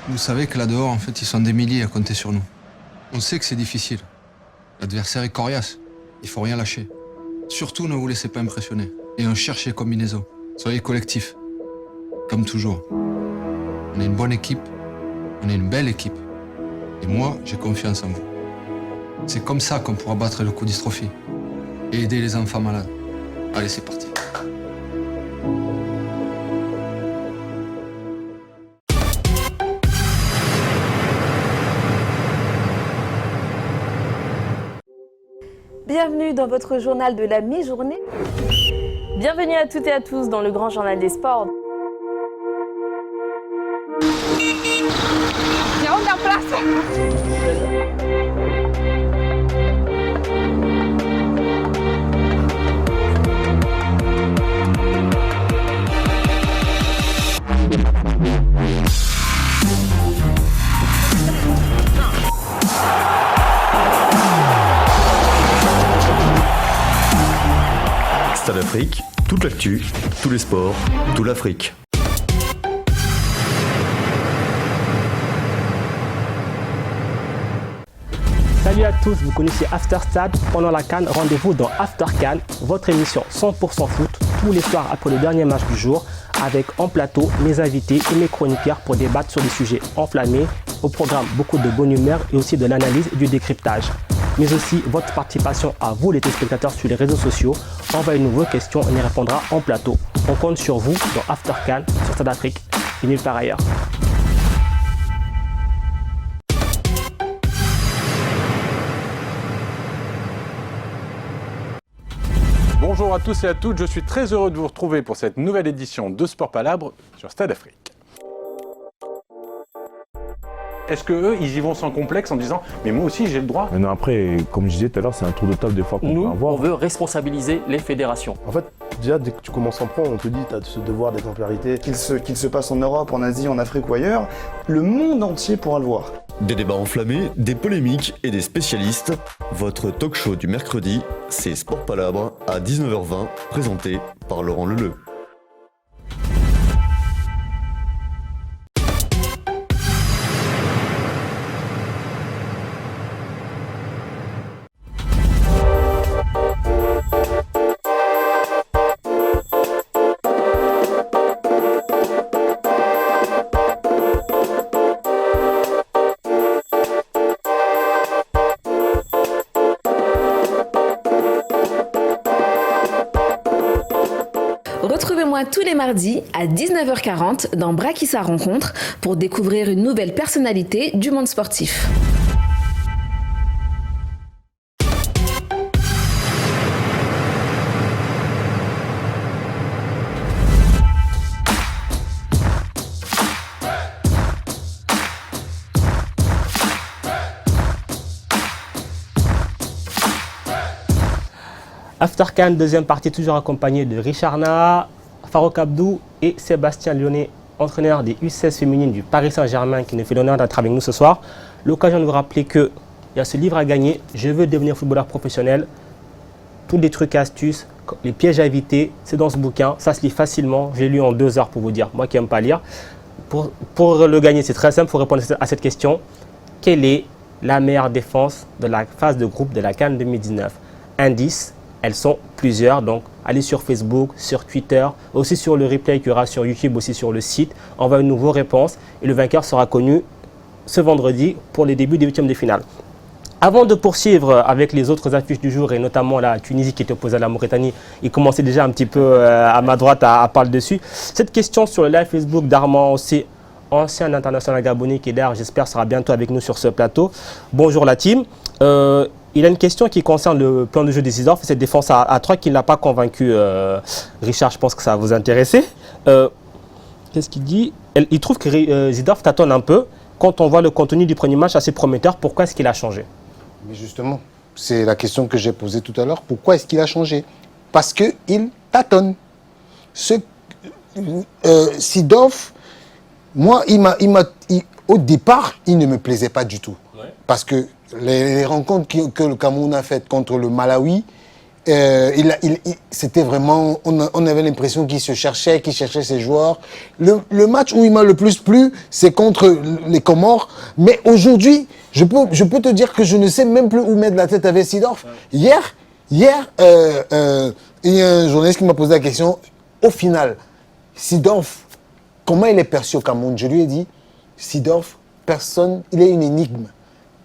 Vous savez que là dehors, en fait, ils sont des milliers à compter sur nous. On sait que c'est difficile. L'adversaire est coriace. Il faut rien lâcher. Surtout, ne vous laissez pas impressionner. Et on cherche les combinaisons. Soyez collectifs. Comme toujours. On est une bonne équipe. On est une belle équipe. Et moi, j'ai confiance en vous. C'est comme ça qu'on pourra battre le coup dystrophie. Et aider les enfants malades. Allez, c'est parti. Bienvenue dans votre journal de la mi-journée. Bienvenue à toutes et à tous dans le grand journal des sports. Stade Afrique, toute l'actu, tous les sports, tout l'Afrique. Salut à tous, vous connaissez After Stade. Pendant la CAN, rendez-vous dans After CAN, votre émission 100% foot, tous les soirs après le dernier match du jour, avec en plateau mes invités et mes chroniqueurs pour débattre sur des sujets enflammés. Au programme, beaucoup de bonne humeur et aussi de l'analyse et du décryptage. Mais aussi votre participation à vous, les téléspectateurs, sur les réseaux sociaux. Envoyez-nous vos questions, on y répondra en plateau. On compte sur vous dans After CAN sur Stade Afrique et nulle part ailleurs. Bonjour à tous et à toutes, je suis très heureux de vous retrouver pour cette nouvelle édition de Sport Palabre sur Stade Afrique. Est-ce qu'eux, ils y vont sans complexe en disant « mais moi aussi j'ai le droit ». Maintenant après, comme je disais tout à l'heure, c'est un tour de table des fois qu'on peut avoir. Nous, on veut responsabiliser les fédérations. En fait, déjà dès que tu commences en pro, on te dit tu as ce devoir d'exemplarité. Qu'il se passe en Europe, en Asie, en Afrique ou ailleurs, le monde entier pourra le voir. Des débats enflammés, des polémiques et des spécialistes. Votre talk show du mercredi, c'est Sport Palabre à 19h20, présenté par Laurent Leleu. Retrouvez-moi tous les mardis à 19h40 dans Brakissa Rencontre pour découvrir une nouvelle personnalité du monde sportif. After CAN, deuxième partie, toujours accompagné de Richard Naha, Farouk Abdou et Sébastien Lyonnais, entraîneur des U16 féminines du Paris Saint-Germain, qui nous fait l'honneur d'être avec nous ce soir. L'occasion de vous rappeler qu'il y a ce livre à gagner, Je veux devenir footballeur professionnel. Tous les trucs, astuces, les pièges à éviter, c'est dans ce bouquin. Ça se lit facilement. J'ai lu en 2 heures pour vous dire, moi qui n'aime pas lire. Pour le gagner, c'est très simple, il faut répondre à cette question. Quelle est la meilleure défense de la phase de groupe de la CAN 2019 ? Indice. Elles sont plusieurs, donc allez sur Facebook, sur Twitter, aussi sur le replay qu'il y aura sur YouTube, aussi sur le site. Envoyez-nous vos réponses et le vainqueur sera connu ce vendredi pour les débuts des 8e de finale. Avant de poursuivre avec les autres affiches du jour et notamment la Tunisie qui est opposée à la Mauritanie, il commençait déjà un petit peu à ma droite à parler dessus. Cette question sur le live Facebook d'Armand aussi, ancien international gabonais qui d'ailleurs j'espère sera bientôt avec nous sur ce plateau. Bonjour la team. Il a une question qui concerne le plan de jeu des Seedorf, cette défense à 3 qui ne l'a pas convaincu. Richard, je pense que ça va vous intéresser. Qu'est-ce qu'il dit ? Il trouve que Seedorf tâtonne un peu. Quand on voit le contenu du premier match assez prometteur, pourquoi est-ce qu'il a changé ? Mais justement, c'est la question que j'ai posée tout à l'heure. Pourquoi est-ce qu'il a changé ? Parce qu'il tâtonne. Seedorf, moi, au départ, il ne me plaisait pas du tout. Ouais. Parce que les rencontres que le Cameroun a faites contre le Malawi, c'était vraiment, on avait l'impression qu'il cherchait ses joueurs. Le match où il m'a le plus plu, c'est contre les Comores. Mais aujourd'hui, je peux te dire que je ne sais même plus où mettre la tête avec Seedorf. Ouais. Hier, il y a un journaliste qui m'a posé la question. Au final, Seedorf, comment il est perçu au Cameroun ? Je lui ai dit, Seedorf, il est une énigme.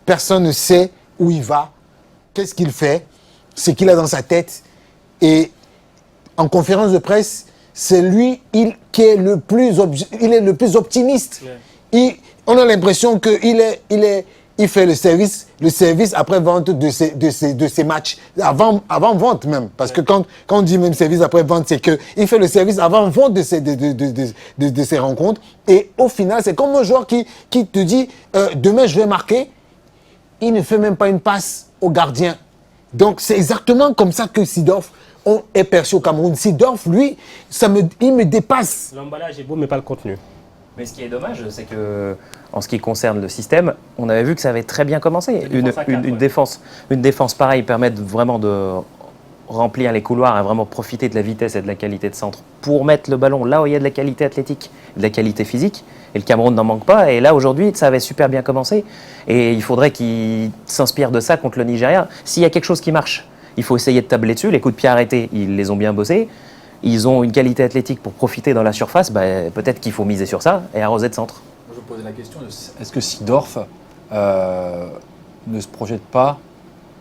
Personne ne sait où il va, qu'est-ce qu'il fait, ce qu'il a dans sa tête. Et en conférence de presse, c'est lui qui est le plus optimiste. Ouais. On a l'impression qu'il fait le service après-vente de ses matchs, avant-vente même. Parce que quand on dit même service après-vente, c'est qu'il fait le service avant-vente de ses rencontres. Et au final, c'est comme un joueur qui te dit demain je vais marquer. Il ne fait même pas une passe au gardien. Donc, c'est exactement comme ça que Seedorf est perçu au Cameroun. Seedorf, lui, il me dépasse. L'emballage est beau, mais pas le contenu. Mais ce qui est dommage, c'est que, en ce qui concerne le système, on avait vu que ça avait très bien commencé. Une défense pareille permet vraiment de remplir les couloirs et vraiment profiter de la vitesse et de la qualité de centre pour mettre le ballon là où il y a de la qualité athlétique, de la qualité physique. Et le Cameroun n'en manque pas. Et là, aujourd'hui, ça avait super bien commencé. Et il faudrait qu'il s'inspire de ça contre le Nigeria. S'il y a quelque chose qui marche, il faut essayer de tabler dessus. Les coups de pied arrêtés, ils les ont bien bossés. ils ont une qualité athlétique pour profiter dans la surface, peut-être qu'il faut miser sur ça et arroser de centre. Je me posais la question, est-ce que Seedorf ne se projette pas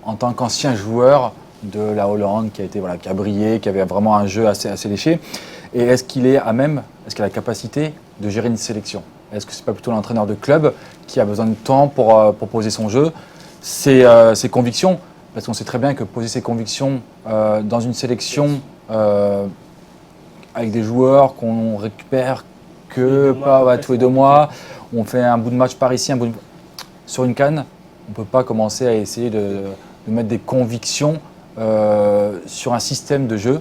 en tant qu'ancien joueur de la Hollande qui a brillé, qui avait vraiment un jeu assez léché, et est-ce qu'il est à même, est-ce qu'il a la capacité de gérer une sélection? Est-ce que c'est pas plutôt l'entraîneur de club qui a besoin de temps pour poser son jeu, ses convictions? Parce qu'on sait très bien que poser ses convictions dans une sélection avec des joueurs qu'on récupère tous les 2 mois, on fait un bout de match par ici, sur une CAN, on ne peut pas commencer à essayer de mettre des convictions sur un système de jeu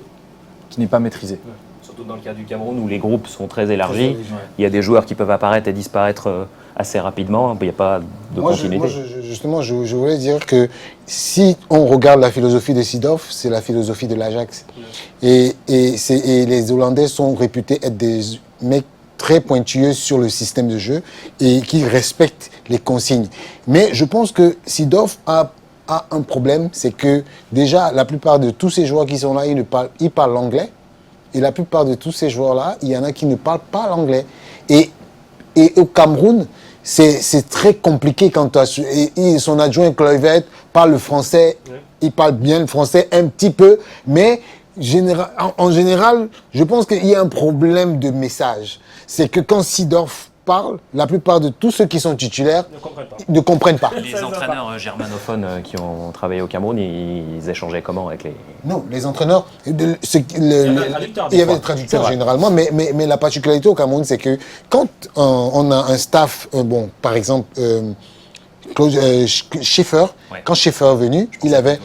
qui n'est pas maîtrisé. Ouais. Surtout dans le cas du Cameroun où les groupes sont très élargis, il y a des joueurs qui peuvent apparaître et disparaître assez rapidement, il n'y a pas de continuité. Justement, je voulais dire que si on regarde la philosophie de Seedorf, c'est la philosophie de l'Ajax. Et les Hollandais sont réputés être des mecs très pointueux sur le système de jeu et qui respectent les consignes. Mais je pense que Seedorf a un problème, c'est que déjà la plupart de tous ces joueurs qui sont là, ils parlent l'anglais. Et la plupart de tous ces joueurs-là, il y en a qui ne parlent pas l'anglais. Et au Cameroun, c'est très compliqué quand son adjoint Kluivert parle le français, il parle bien le français un petit peu, mais en général, je pense qu'il y a un problème de message. C'est que quand Seedorf parle, la plupart de tous ceux qui sont titulaires ne comprennent pas. Les entraîneurs germanophones qui ont travaillé au Cameroun, ils échangeaient comment avec les... Non, les entraîneurs, il y avait des traducteurs généralement, mais la particularité au Cameroun, c'est que quand on a un staff, par exemple, Schäfer, quand Schäfer est venu, il avait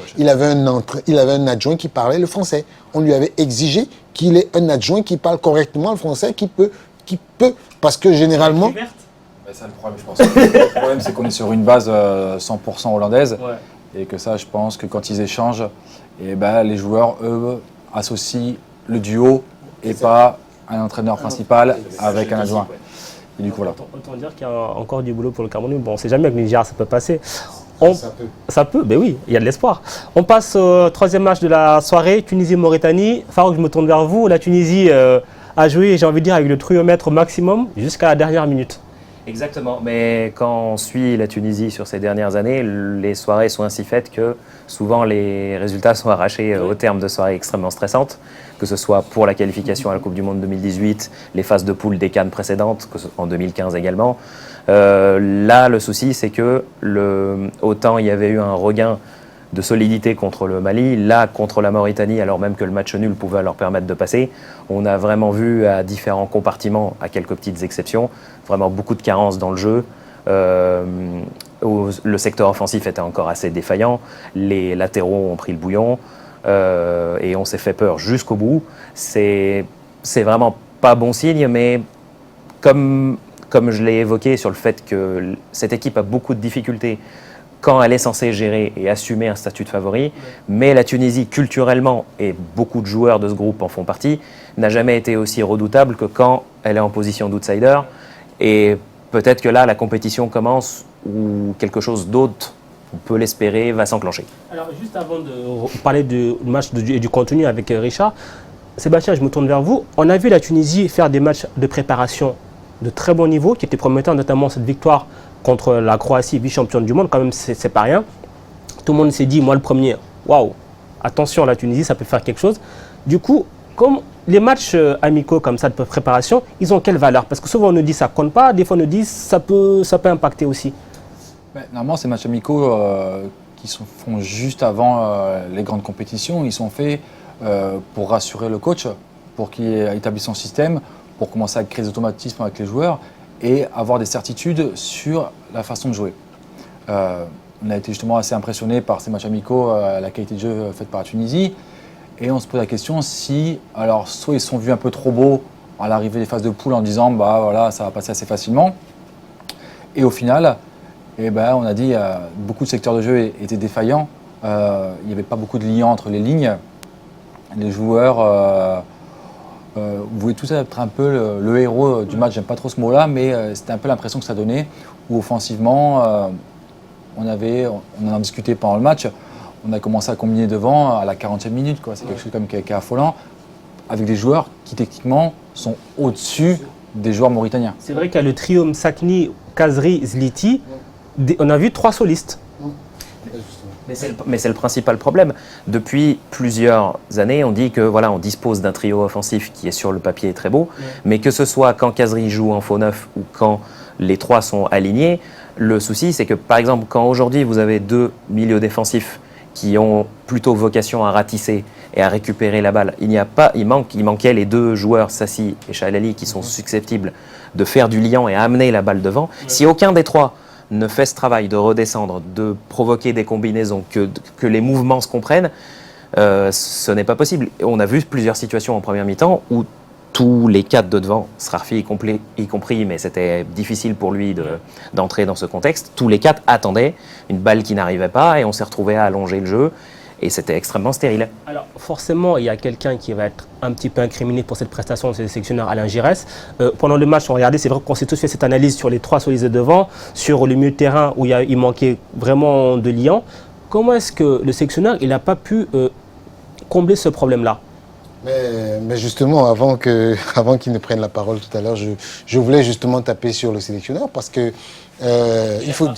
un adjoint qui parlait le français. On lui avait exigé qu'il ait un adjoint qui parle correctement le français, qui peut, parce que généralement... C'est le problème, je pense. Le problème, c'est qu'on est sur une base 100% hollandaise, et que ça, je pense que quand ils échangent, les joueurs, eux, associent le duo et pas un entraîneur principal avec un adjoint. Et du coup, voilà. Autant dire qu'il y a encore du boulot pour le Cameroun. Bon, on ne sait jamais avec le Nigeria, ça peut passer. Ça peut, ben oui, il y a de l'espoir. On passe au troisième match de la soirée, Tunisie-Mauritanie. Farouk, je me tourne vers vous. La Tunisie a joué, j'ai envie de dire, avec le triomètre maximum jusqu'à la dernière minute. Exactement, mais quand on suit la Tunisie sur ces dernières années, les soirées sont ainsi faites que souvent les résultats sont arrachés au terme de soirées extrêmement stressantes, que ce soit pour la qualification à la Coupe du Monde 2018, les phases de poule des CAN précédentes, en 2015 également. Là, le souci, c'est que autant il y avait eu un regain de solidité contre le Mali, là, contre la Mauritanie, alors même que le match nul pouvait leur permettre de passer, on a vraiment vu à différents compartiments, à quelques petites exceptions, vraiment beaucoup de carences dans le jeu. Le secteur offensif était encore assez défaillant, les latéraux ont pris le bouillon et on s'est fait peur jusqu'au bout. C'est vraiment pas bon signe, mais comme je l'ai évoqué sur le fait que cette équipe a beaucoup de difficultés quand elle est censée gérer et assumer un statut de favori, mais la Tunisie, culturellement, et beaucoup de joueurs de ce groupe en font partie, n'a jamais été aussi redoutable que quand elle est en position d'outsider. Et peut-être que là, la compétition commence ou quelque chose d'autre, on peut l'espérer, va s'enclencher. Alors, juste avant de parler du match et du contenu avec Richard, Sébastien, je me tourne vers vous. On a vu la Tunisie faire des matchs de préparation de très bon niveau, qui étaient prometteurs, notamment cette victoire contre la Croatie, vice-championne du monde, quand même, c'est pas rien. Tout le monde s'est dit, moi le premier, waouh, attention, la Tunisie, ça peut faire quelque chose. Du coup, comme les matchs amicaux comme ça de préparation, ils ont quelle valeur? Parce que souvent on nous dit ça compte pas, des fois on nous dit ça peut impacter aussi. Normalement, ces matchs amicaux qui se font juste avant les grandes compétitions, ils sont faits pour rassurer le coach, pour qu'il établisse son système, pour commencer à créer des automatismes avec les joueurs et avoir des certitudes sur la façon de jouer. On a été justement assez impressionnés par ces matchs amicaux, la qualité de jeu faite par la Tunisie. Et on se pose la question si, alors, soit ils se sont vus un peu trop beaux à l'arrivée des phases de poule en disant bah voilà, ça va passer assez facilement. Et au final, on a dit beaucoup de secteurs de jeu étaient défaillants. Il n'y avait pas beaucoup de liens entre les lignes. Les joueurs voulaient tous être un peu le héros du match. J'aime pas trop ce mot-là, mais c'était un peu l'impression que ça donnait. Où offensivement, on en a discuté pendant le match. On a commencé à combiner devant à la 40e minute. C'est quelque chose comme qui est affolant. avec des joueurs qui techniquement sont au-dessus des joueurs mauritaniens. C'est vrai qu'il y a le trio Msakni, Kazri, Zliti. On a vu 3 solistes. Mais c'est le principal problème. Depuis plusieurs années, on dit que voilà, on dispose d'un trio offensif qui est sur le papier très beau, mais que ce soit quand Kazri joue en faux neuf ou quand les 3 sont alignés, le souci c'est que par exemple quand aujourd'hui vous avez 2 milieux défensifs qui ont plutôt vocation à ratisser et à récupérer la balle, il manquait les 2 joueurs, Sassi et Chalali, qui sont susceptibles de faire du liant et à amener la balle devant. Si aucun des 3 ne fait ce travail de redescendre, de provoquer des combinaisons, que les mouvements se comprennent, ce n'est pas possible. On a vu plusieurs situations en première mi-temps où tous les 4 de devant, Srarfi y compris, mais c'était difficile pour lui d'entrer dans ce contexte, tous les 4 attendaient une balle qui n'arrivait pas et on s'est retrouvé à allonger le jeu. Et c'était extrêmement stérile. Alors forcément, il y a quelqu'un qui va être un petit peu incriminé pour cette prestation, c'est le sélectionneur Alain Giresse. Pendant le match, on regardait, c'est vrai qu'on s'est tous fait cette analyse sur les 3 solistes de devant, sur le milieu de terrain où il manquait vraiment de liant. Comment est-ce que le sélectionneur n'a pas pu combler ce problème-là? Mais justement, avant qu'il ne prenne la parole tout à l'heure, je voulais justement taper sur le sélectionneur parce que il faut...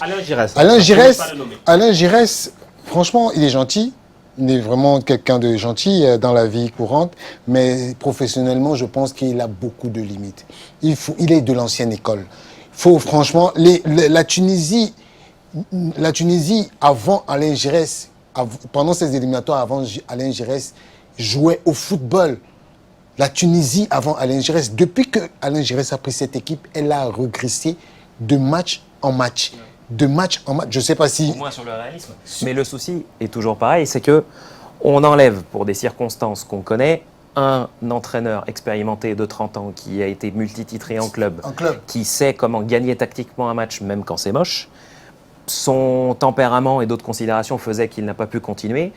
Alain Giresse, franchement, il est gentil. Il est vraiment quelqu'un de gentil dans la vie courante, mais professionnellement, je pense qu'il a beaucoup de limites. Il est de l'ancienne école. Franchement, la Tunisie, avant Alain Giresse, pendant ces éliminatoires, avant Alain Giresse, jouait au football. La Tunisie, avant Alain Giresse, depuis que Alain Giresse a pris cette équipe, elle a régressé de match en match. De match en match, je ne sais pas si... Au moins sur le réalisme. Mais le souci est toujours pareil, c'est que on enlève pour des circonstances qu'on connaît un entraîneur expérimenté de 30 ans qui a été multititré en club, qui sait comment gagner tactiquement un match même quand c'est moche. Son tempérament et d'autres considérations faisaient qu'il n'a pas pu continuer.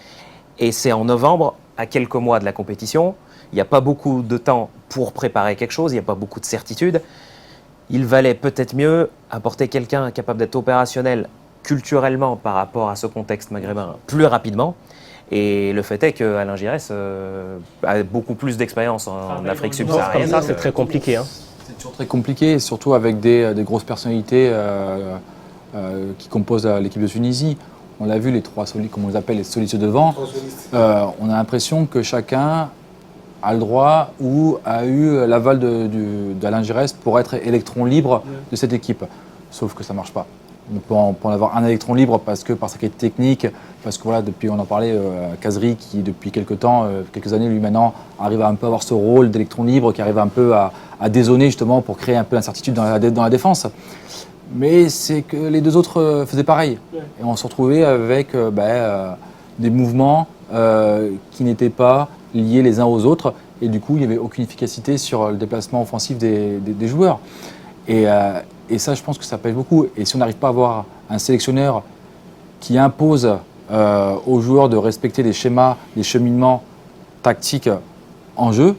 Et c'est en novembre, à quelques mois de la compétition, il n'y a pas beaucoup de temps pour préparer quelque chose, il n'y a pas beaucoup de certitude. Il valait peut-être mieux apporter quelqu'un capable d'être opérationnel culturellement par rapport à ce contexte maghrébin plus rapidement. Et le fait est qu'Alain Giresse a beaucoup plus d'expérience en Afrique subsaharienne. Ça, c'est très compliqué. Hein. C'est toujours très compliqué, surtout avec des grosses personnalités qui composent l'équipe de Tunisie. On l'a vu, les 3 solistes, comme on les appelle, les solistes devant. On a l'impression que chacun a le droit ou a eu l'aval d'Alain Giresse pour être électron libre de cette équipe. Sauf que ça ne marche pas. On peut en avoir un électron libre parce que par sa qualité technique, parce que voilà, depuis on en parlait, Kazri qui depuis quelques années, lui maintenant, arrive à un peu avoir ce rôle d'électron libre, qui arrive un peu à dézonner justement pour créer un peu d'incertitude dans la défense. Mais c'est que les 2 autres faisaient pareil. Et on se retrouvait avec des mouvements qui n'étaient pas liés les uns aux autres. Et du coup, il n'y avait aucune efficacité sur le déplacement offensif des joueurs. Et ça, je pense que ça pèse beaucoup. Et si on n'arrive pas à avoir un sélectionneur qui impose aux joueurs de respecter les schémas, les cheminements tactiques en jeu,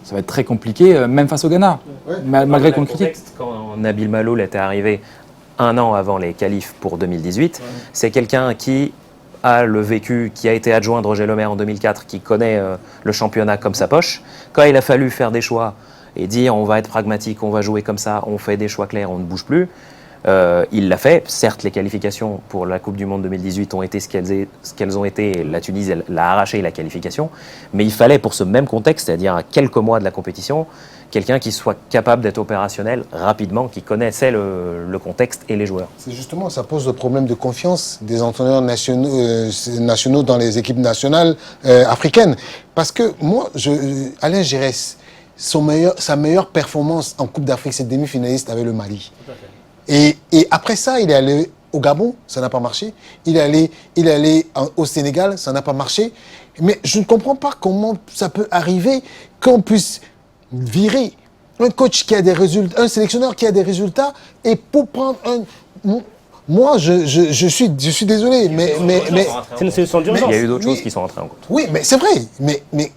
ça va être très compliqué, même face au Ghana, malgré qu'on le critique. Quand Nabil Maloul était arrivé 1 an avant les qualifs pour 2018, c'est quelqu'un qui a le vécu, qui a été adjoint de Roger Lemaire en 2004, qui connaît le championnat comme sa poche. Quand il a fallu faire des choix et dire on va être pragmatique, on va jouer comme ça, on fait des choix clairs, on ne bouge plus, il l'a fait. Certes, les qualifications pour la Coupe du Monde 2018 ont été ce qu'elles ont été. La Tunisie l'a arraché la qualification. Mais il fallait pour ce même contexte, c'est-à-dire à quelques mois de la compétition, quelqu'un qui soit capable d'être opérationnel rapidement, qui connaissait le contexte et les joueurs. C'est justement, ça pose le problème de confiance des entraîneurs nationaux dans les équipes nationales africaines. Parce que moi, Alain Giresse, sa meilleure performance en Coupe d'Afrique, c'est demi-finaliste avec le Mali. Et après ça, il est allé au Gabon, ça n'a pas marché. Il est allé au Sénégal, ça n'a pas marché. Mais je ne comprends pas comment ça peut arriver qu'on puisse virer un coach qui a des résultats, un sélectionneur qui a des résultats, et pour prendre un... Moi, je suis désolé, mais c'est une solution d'urgence. Il y a eu d'autres choses qui sont entrées en compte. Oui, mais c'est vrai. Mais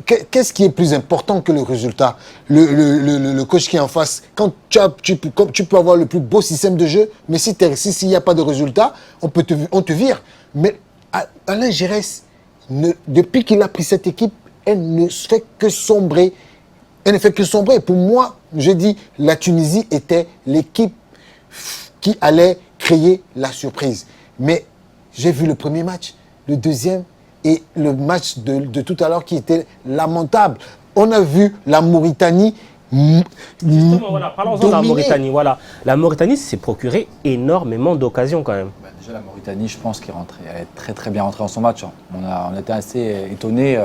qu'est-ce qui est plus important que le résultat? Le coach qui est en face, quand tu peux avoir le plus beau système de jeu, mais s'il n'y a pas de résultat, on te vire. Mais Alain Giresse, depuis qu'il a pris cette équipe, elle ne fait que sombrer. Elle ne fait que sombrer. Pour moi, je dis, la Tunisie était l'équipe qui allait créer la surprise. Mais j'ai vu le premier match, le deuxième et le match de tout à l'heure qui était lamentable. On a vu la Mauritanie Justement, voilà, parlons-en de la Mauritanie. Voilà. La Mauritanie s'est procuré énormément d'occasions quand même. Déjà, la Mauritanie, je pense qu'elle est très très bien rentrée dans son match. On a été assez étonnés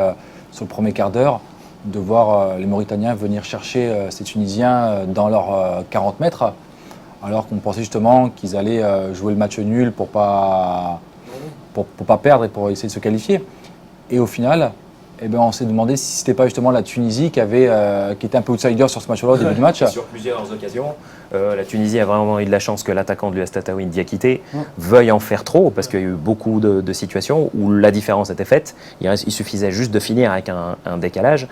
sur le premier quart d'heure de voir les Mauritaniens venir chercher ces Tunisiens dans leurs 40 mètres, alors qu'on pensait justement qu'ils allaient jouer le match nul pour pas perdre et pour essayer de se qualifier. Et au final, on s'est demandé si ce n'était pas justement la Tunisie qui était un peu outsider sur ce match-là au début du match. Sur plusieurs occasions, la Tunisie a vraiment eu de la chance que l'attaquant de l'US Tataouine, Diakité, veuille en faire trop, parce qu'il y a eu beaucoup de situations où la différence était faite. Il suffisait juste de finir avec un décalage.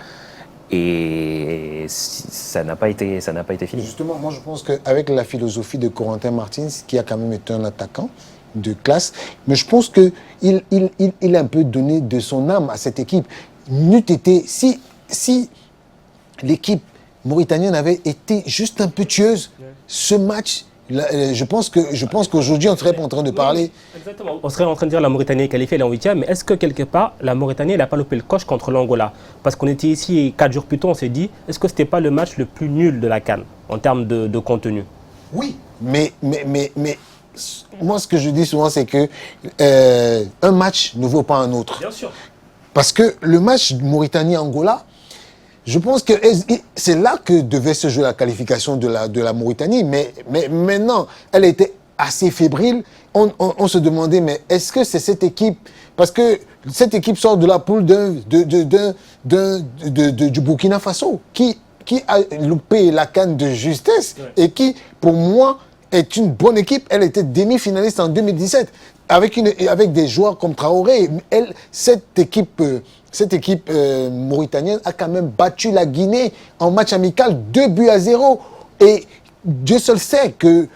Et ça n'a pas été fini. Justement, moi je pense qu'avec la philosophie de Corentin Martins, qui a quand même été un attaquant de classe, mais je pense qu'il a un peu donné de son âme à cette équipe. Si l'équipe mauritanienne avait été juste un peu tueuse, ce match, je pense qu'aujourd'hui on serait pas en train de parler. Exactement. On serait en train de dire la Mauritanie est qualifiée, elle est en 8e, mais est-ce que quelque part la Mauritanie n'a pas loupé le coche contre l'Angola? Parce qu'on était ici 4 jours plus tôt, on s'est dit, est-ce que c'était pas le match le plus nul de la CAN en termes de contenu? Oui, mais moi ce que je dis souvent c'est que un match ne vaut pas un autre. Bien sûr. Parce que le match Mauritanie-Angola, je pense que c'est là que devait se jouer la qualification de la Mauritanie. Mais maintenant, elle était assez fébrile. On se demandait, mais est-ce que c'est cette équipe? Parce que cette équipe sort de la poule du Burkina Faso, qui a loupé la CAN de justesse et qui, pour moi, est une bonne équipe. Elle était demi-finaliste en 2017 avec des joueurs comme Traoré. Cette équipe mauritanienne a quand même battu la Guinée en match amical 2-0. Et Dieu seul sait que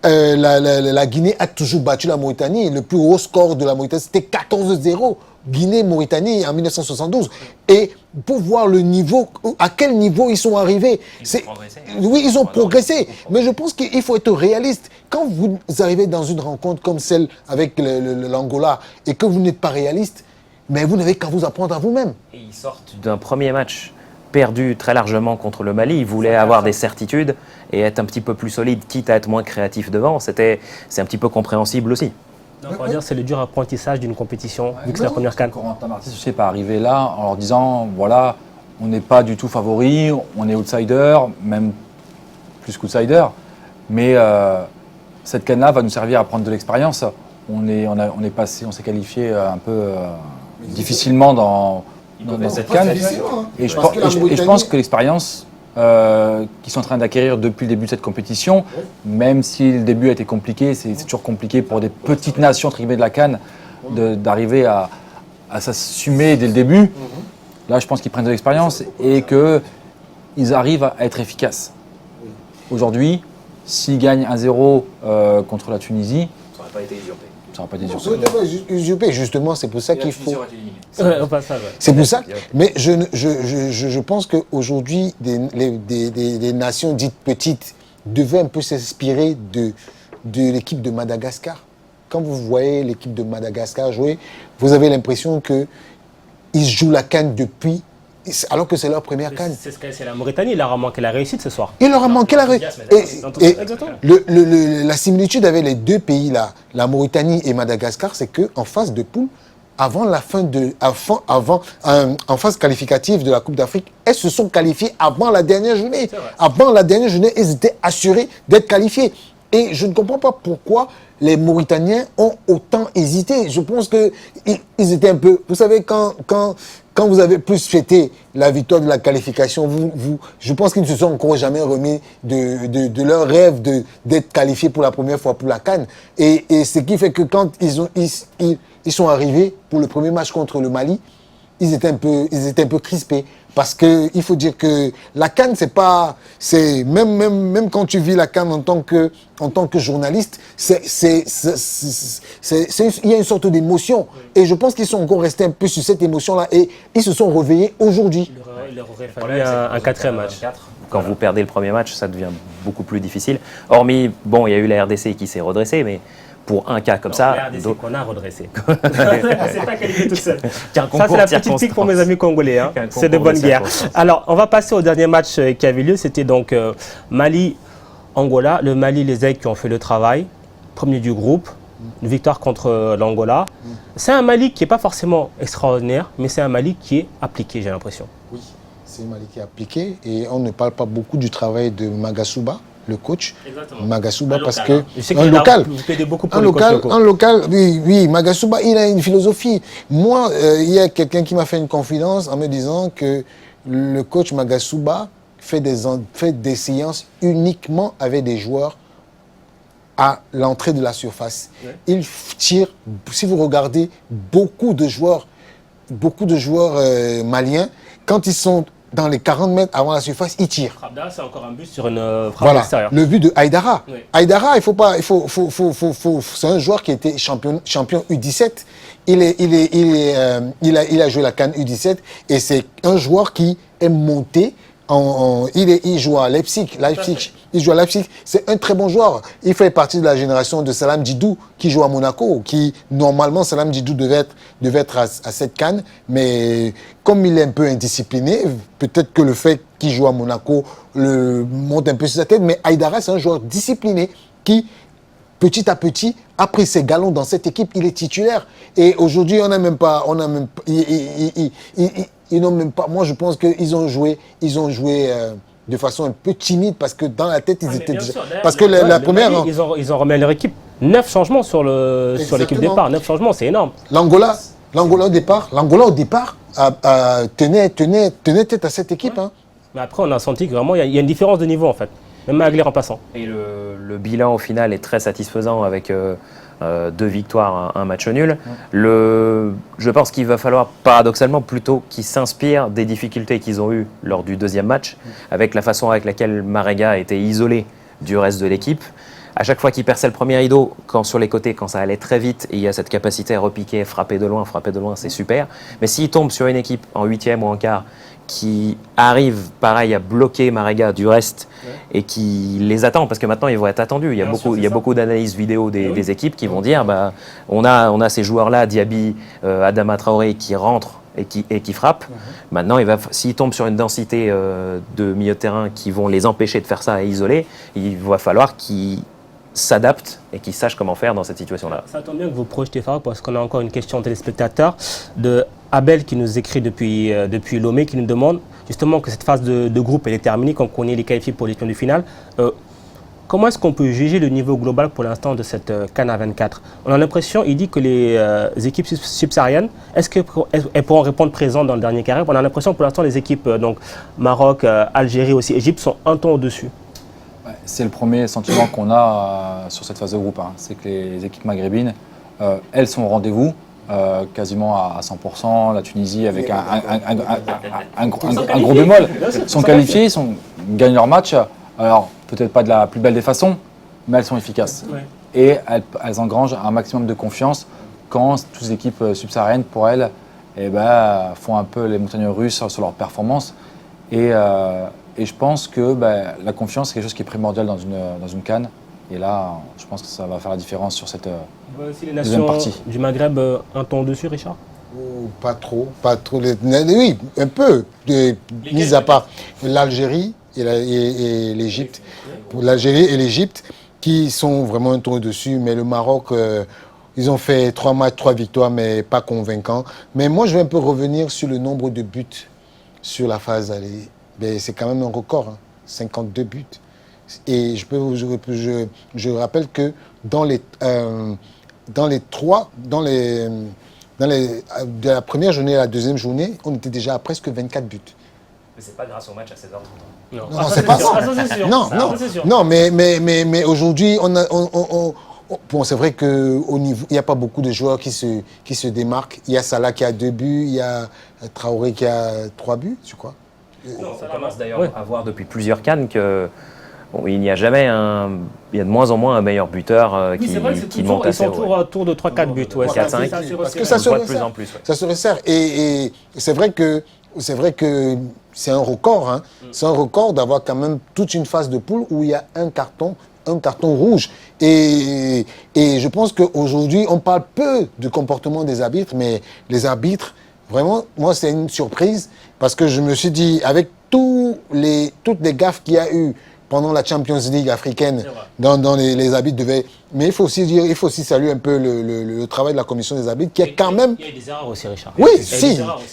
la Guinée a toujours battu la Mauritanie. Le plus haut score de la Mauritanie, c'était 14-0. Guinée-Mauritanie en 1972. Et pour voir le niveau, à quel niveau ils sont arrivés. Oui, ils ont progressé. Mais je pense qu'il faut être réaliste. Quand vous arrivez dans une rencontre comme celle avec l'Angola et que vous n'êtes pas réaliste, mais vous n'avez qu'à vous apprendre à vous-même. Et ils sortent d'un premier match perdu très largement contre le Mali. Ils voulaient avoir des certitudes et être un petit peu plus solide, quitte à être moins créatif devant. C'est un petit peu compréhensible aussi. Donc on va dire que c'est le dur apprentissage d'une compétition, vu que c'est la première CAN. Corentin Martins ne pas arriver là en leur disant, voilà, on n'est pas du tout favori, on est outsider, même plus qu'outsider, mais cette CAN-là va nous servir à prendre de l'expérience. On s'est qualifié un peu difficilement dans cette CAN. Et je pense que l'expérience qu'ils sont en train d'acquérir depuis le début de cette compétition, même si le début a été compliqué, c'est toujours compliqué pour des petites nations entre guillemets de la CAN d'arriver à s'assumer dès le début. Là, je pense qu'ils prennent de l'expérience et qu'ils arrivent à être efficaces. Aujourd'hui, s'ils gagnent 1-0 contre la Tunisie, ça n'aurait pas été usurpé. Ça n'aurait pas été usurpé. Justement, c'est pour ça qu'il faut... Au passage, c'est pour ça. Mais je pense qu'aujourd'hui, des nations dites petites devaient un peu s'inspirer de l'équipe de Madagascar. Quand vous voyez l'équipe de Madagascar jouer, vous avez l'impression qu'ils jouent la CAN depuis, alors que c'est leur première CAN. C'est la Mauritanie, il leur a manqué la réussite ce soir. Il leur a manqué la réussite. Et la similitude avec les deux pays, là, la Mauritanie et Madagascar, c'est qu'en phase de poule, en phase qualificative de la Coupe d'Afrique, elles se sont qualifiées avant la dernière journée. Avant la dernière journée, ils étaient assurés d'être qualifiés. Et je ne comprends pas pourquoi les Mauritaniens ont autant hésité. Je pense qu'ils étaient un peu... Vous savez, quand vous avez plus fêté la victoire de la qualification, je pense qu'ils ne se sont encore jamais remis de leur rêve d'être qualifiés pour la première fois pour la CAN. Et ce qui fait que quand ils sont arrivés pour le premier match contre le Mali, ils étaient un peu crispés. Parce qu'il faut dire que la CAN, c'est pas... Même quand tu vis la CAN en tant que journaliste, il y a une sorte d'émotion. Et je pense qu'ils sont encore restés un peu sur cette émotion-là et ils se sont réveillés aujourd'hui. Il leur aurait fallu un quatrième match. Quand vous perdez le premier match, ça devient beaucoup plus difficile. Hormis, bon, il y a eu la RDC qui s'est redressée, mais pour un cas comme ça... La RDC qu'on a redressé. C'est pas qualifié tout seul. Ça, c'est la petite pique pour mes amis congolais. Hein. C'est de bonne guerre. Alors, on va passer au dernier match qui avait lieu. C'était donc Mali-Angola. Le Mali, les Aigles qui ont fait le travail. Premier du groupe. Une victoire contre l'Angola. C'est un Mali qui n'est pas forcément extraordinaire, mais c'est un Mali qui est appliqué, j'ai l'impression. Oui, c'est un Mali qui est appliqué. Et on ne parle pas beaucoup du travail de Magasuba, le coach. Exactement. Magasuba, parce que un local, oui, Magasuba, il a une philosophie. Moi, il y a quelqu'un qui m'a fait une confidence en me disant que le coach Magasuba fait des séances uniquement avec des joueurs à l'entrée de la surface. Ouais. Il tire, si vous regardez, beaucoup de joueurs maliens, quand ils sont dans les 40 mètres avant la surface, ils tirent. Rabda, c'est encore un but sur une frappe extérieure. Le but de Aïdara. Oui. Aïdara, c'est un joueur qui était champion U17. Il a joué la CAN U17 et c'est un joueur qui est monté. Il joue à Leipzig. Il joue à Leipzig. C'est un très bon joueur. Il fait partie de la génération de Salam Djidou qui joue à Monaco. Normalement, Salam Djidou devait être à cette CAN. Mais comme il est un peu indiscipliné, peut-être que le fait qu'il joue à Monaco le monte un peu sur sa tête. Mais Aïdara, c'est un joueur discipliné qui, petit à petit, a pris ses galons dans cette équipe. Il est titulaire. Et aujourd'hui, ils n'ont même pas. Moi, je pense qu'ils ont joué de façon un peu timide parce que dans la tête, ils étaient déjà. Parce que la première. Ils ont remis leur équipe. 9 changements sur l'équipe départ. 9 changements, c'est énorme. L'Angola au départ tenait tête à cette équipe. Ouais. Hein. Mais après, on a senti que vraiment, il y a une différence de niveau en fait. Même avec les remplaçants. Et le bilan au final est très satisfaisant avec 2 victoires, un match nul. Je pense qu'il va falloir paradoxalement plutôt qu'ils s'inspirent des difficultés qu'ils ont eues lors du deuxième match, avec la façon avec laquelle Marega a été isolé du reste de l'équipe. À chaque fois qu'il perçait le premier rideau, sur les côtés, quand ça allait très vite, et il y a cette capacité à repiquer, frapper de loin, c'est super. Mais s'il tombe sur une équipe en 8e ou en quart, qui arrive, pareil, à bloquer Marega du reste et qui les attend, parce que maintenant, ils vont être attendus. Il y a beaucoup d'analyses vidéo des équipes qui vont dire on a ces joueurs-là, Diaby, Adama Traoré, qui rentrent et qui frappent. Maintenant, s'ils tombent sur une densité de milieu de terrain qui vont les empêcher de faire ça et isoler, il va falloir qu'ils s'adaptent et qu'ils sachent comment faire dans cette situation-là. Ça tombe bien que vous projetez Farouk, parce qu'on a encore une question téléspectateur de Abel qui nous écrit depuis Lomé, qui nous demande justement que cette phase de groupe elle est terminée, qu'on connaît les qualifiés pour les pions du final. Comment est-ce qu'on peut juger le niveau global pour l'instant de cette CAN à 24 ? On a l'impression, il dit que les équipes subsahariennes, est-ce qu'elles pourront répondre présent dans le dernier carré ? On a l'impression que pour l'instant les équipes, donc Maroc, Algérie aussi, Égypte, sont un ton au-dessus. C'est le premier sentiment qu'on a sur cette phase de groupe. Hein. C'est que les équipes maghrébines, elles sont au rendez-vous, quasiment à 100%. La Tunisie, avec un gros bémol, sont qualifiées, gagnent leur match. Alors, peut-être pas de la plus belle des façons, mais elles sont efficaces. Ouais. Et elles engrangent un maximum de confiance quand toutes les équipes subsahariennes, pour elles, font un peu les montagnes russes sur leur performance. Et je pense que la confiance, c'est quelque chose qui est primordial dans une CAN. Et là, je pense que ça va faire la différence sur cette deuxième partie. Les nations du Maghreb, un ton dessus, Richard ? Pas trop. Oui, un peu. Mis à part l'Algérie et l'Égypte. L'Algérie et l'Égypte qui sont vraiment un ton au-dessus. Mais le Maroc, ils ont fait 3 matchs, 3 victoires, mais pas convaincants. Mais moi, je vais un peu revenir sur le nombre de buts sur la phase aller. C'est quand même un record, 52 buts. Et je rappelle que de la première journée à la deuxième journée, on était déjà à presque 24 buts. Mais c'est pas grâce au match à 16h30. Non, c'est pas ça. Non, mais aujourd'hui, bon, c'est vrai qu'au niveau, il n'y a pas beaucoup de joueurs qui se démarquent. Il y a Salah qui a 2 buts, il y a Traoré qui a 3 buts, je crois. On commence d'ailleurs à voir depuis plusieurs CAN que il n'y a jamais il y a de moins en moins un meilleur buteur qui monte assez haut. Ils sont autour de 3-4 buts. 4-5, parce que ça se voit de plus en plus. Ça se resserre. Et c'est vrai que c'est un record. Hein. C'est un record d'avoir quand même toute une phase de poule où il y a un carton rouge. Et je pense qu'aujourd'hui, on parle peu du comportement des arbitres, mais les arbitres, vraiment, moi, c'est une surprise parce que je me suis dit, avec toutes les gaffes qu'il y a eu pendant la Champions League africaine, dans les arbitres mais il faut aussi saluer un peu le travail de la commission des arbitres qui est quand même... Il y a des erreurs aussi, Richard. Oui,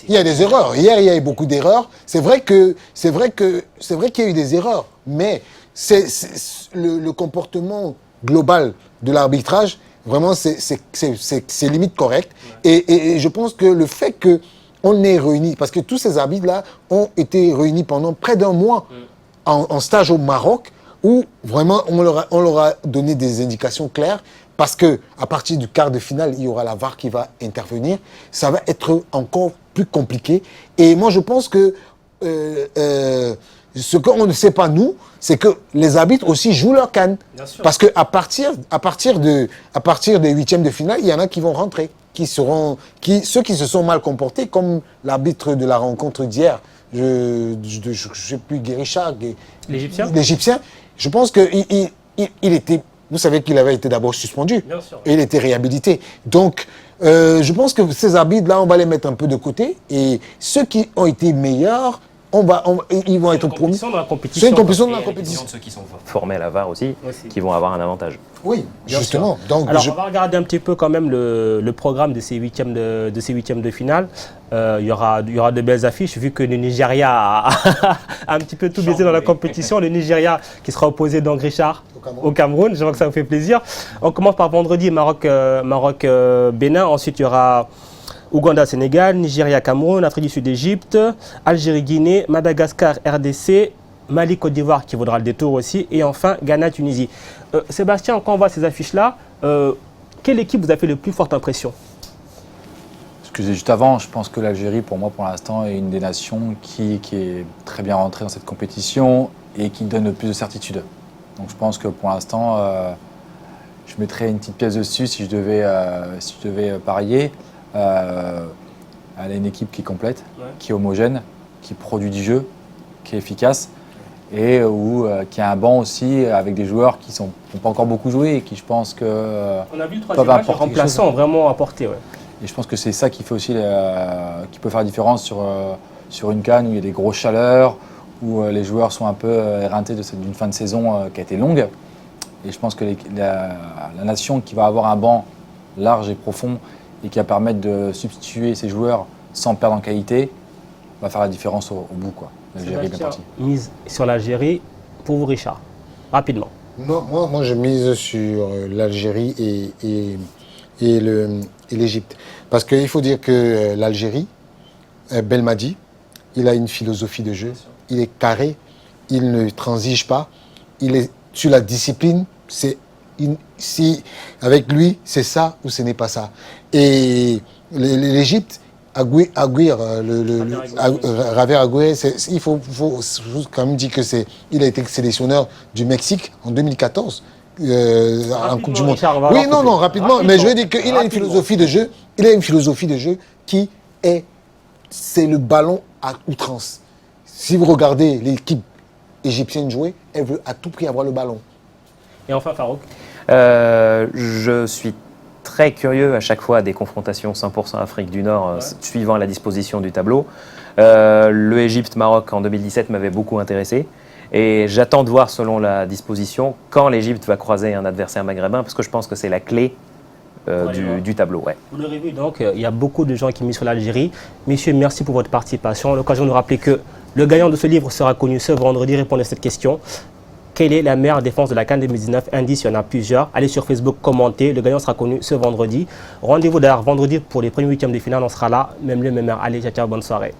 il y a des erreurs. Hier, il y a eu beaucoup d'erreurs. C'est vrai qu'il y a eu des erreurs, mais le comportement global de l'arbitrage, vraiment, c'est limite correct. Et je pense que le fait qu'on est réunis, parce que tous ces arbitres-là ont été réunis pendant près d'un mois en stage au Maroc, où vraiment on leur a donné des indications claires, parce que à partir du quart de finale, il y aura la VAR qui va intervenir. Ça va être encore plus compliqué. Et moi, je pense que ce qu'on ne sait pas, nous, c'est que les arbitres aussi jouent leur CAN. Parce qu'à partir des huitièmes de finale, il y en a qui vont rentrer, ceux qui se sont mal comportés, comme l'arbitre de la rencontre d'hier, je ne sais plus, Guérichard, l'Égyptien. Je pense qu'il était... Vous savez qu'il avait été d'abord suspendu. Et il était réhabilité. Donc, je pense que ces arbitres-là, on va les mettre un peu de côté. Et ceux qui ont été meilleurs, ils vont être promis. C'est une compétition dans la compétition. Ceux qui sont formés à la VAR aussi, qui vont avoir un avantage. Oui, justement. Donc, alors, on va regarder un petit peu quand même le programme de ces huitièmes de finale. Il y aura de belles affiches, vu que le Nigeria a un petit peu tout baisé dans la compétition. Le Nigeria qui sera opposé donc Richard au Cameroun. Je vois que ça vous fait plaisir. On commence par vendredi, Maroc-Bénin. Ensuite, il y aura Ouganda-Sénégal, Nigeria-Cameroun, Afrique du Sud, Égypte, Algérie-Guinée, Madagascar-RDC, Mali-Côte d'Ivoire qui vaudra le détour aussi, et enfin Ghana-Tunisie. Sébastien, quand on voit ces affiches-là, quelle équipe vous a fait le plus forte impression? Ce que je disais juste avant, je pense que l'Algérie, pour moi, pour l'instant, est une des nations qui est très bien rentrée dans cette compétition et qui donne le plus de certitude. Donc je pense que pour l'instant, je mettrais une petite pièce dessus si je devais parier. Elle a une équipe qui est complète, qui est homogène, qui produit du jeu, qui est efficace et qui a un banc aussi avec des joueurs qui n'ont pas encore beaucoup joué et qui, je pense, que on a vu le troisième match remplaçant vraiment apporté. Ouais. Et je pense que c'est ça qui fait aussi qui peut faire la différence sur une CAN où il y a des grosses chaleurs, où les joueurs sont un peu éreintés d'une fin de saison qui a été longue. Et je pense que la nation qui va avoir un banc large et profond et qui va permettre de substituer ses joueurs sans perdre en qualité, va faire la différence au bout. L'Algérie est bien partie. Mise sur l'Algérie, pour vous Richard, rapidement. Moi je mise sur l'Algérie et l'Égypte. Parce qu'il faut dire que l'Algérie, Belmadi, il a une philosophie de jeu, il est carré, il ne transige pas, il est sur la discipline, avec lui, c'est ça ou ce n'est pas ça. Et l'Égypte, Raver Aguirre, il faut quand même dire qu'il a été sélectionneur du Mexique en 2014 en Coupe du Monde. Oui, non, rapidement. Mais je veux dire qu'il a une philosophie de jeu. Il a une philosophie de jeu c'est le ballon à outrance. Si vous regardez l'équipe égyptienne jouer, elle veut à tout prix avoir le ballon. Et enfin, Farouk. Je suis très curieux à chaque fois des confrontations 100% Afrique du Nord, suivant la disposition du tableau. Le Égypte-Maroc en 2017 m'avait beaucoup intéressé. Et j'attends de voir, selon la disposition, quand l'Égypte va croiser un adversaire maghrébin, parce que je pense que c'est la clé du tableau. Ouais. Vous l'aurez vu, donc, il y a beaucoup de gens qui misent sur l'Algérie. Messieurs, merci pour votre participation. L'occasion de rappeler que le gagnant de ce livre sera connu ce vendredi. Répondez à cette question. Quelle est la meilleure défense de la CAN 2019? Indice, il y en a plusieurs. Allez sur Facebook, commentez. Le gagnant sera connu ce vendredi. Rendez-vous d'ailleurs vendredi pour les premiers huitièmes de finale. On sera là, même lieu, même heure. Allez, ciao, bonne soirée.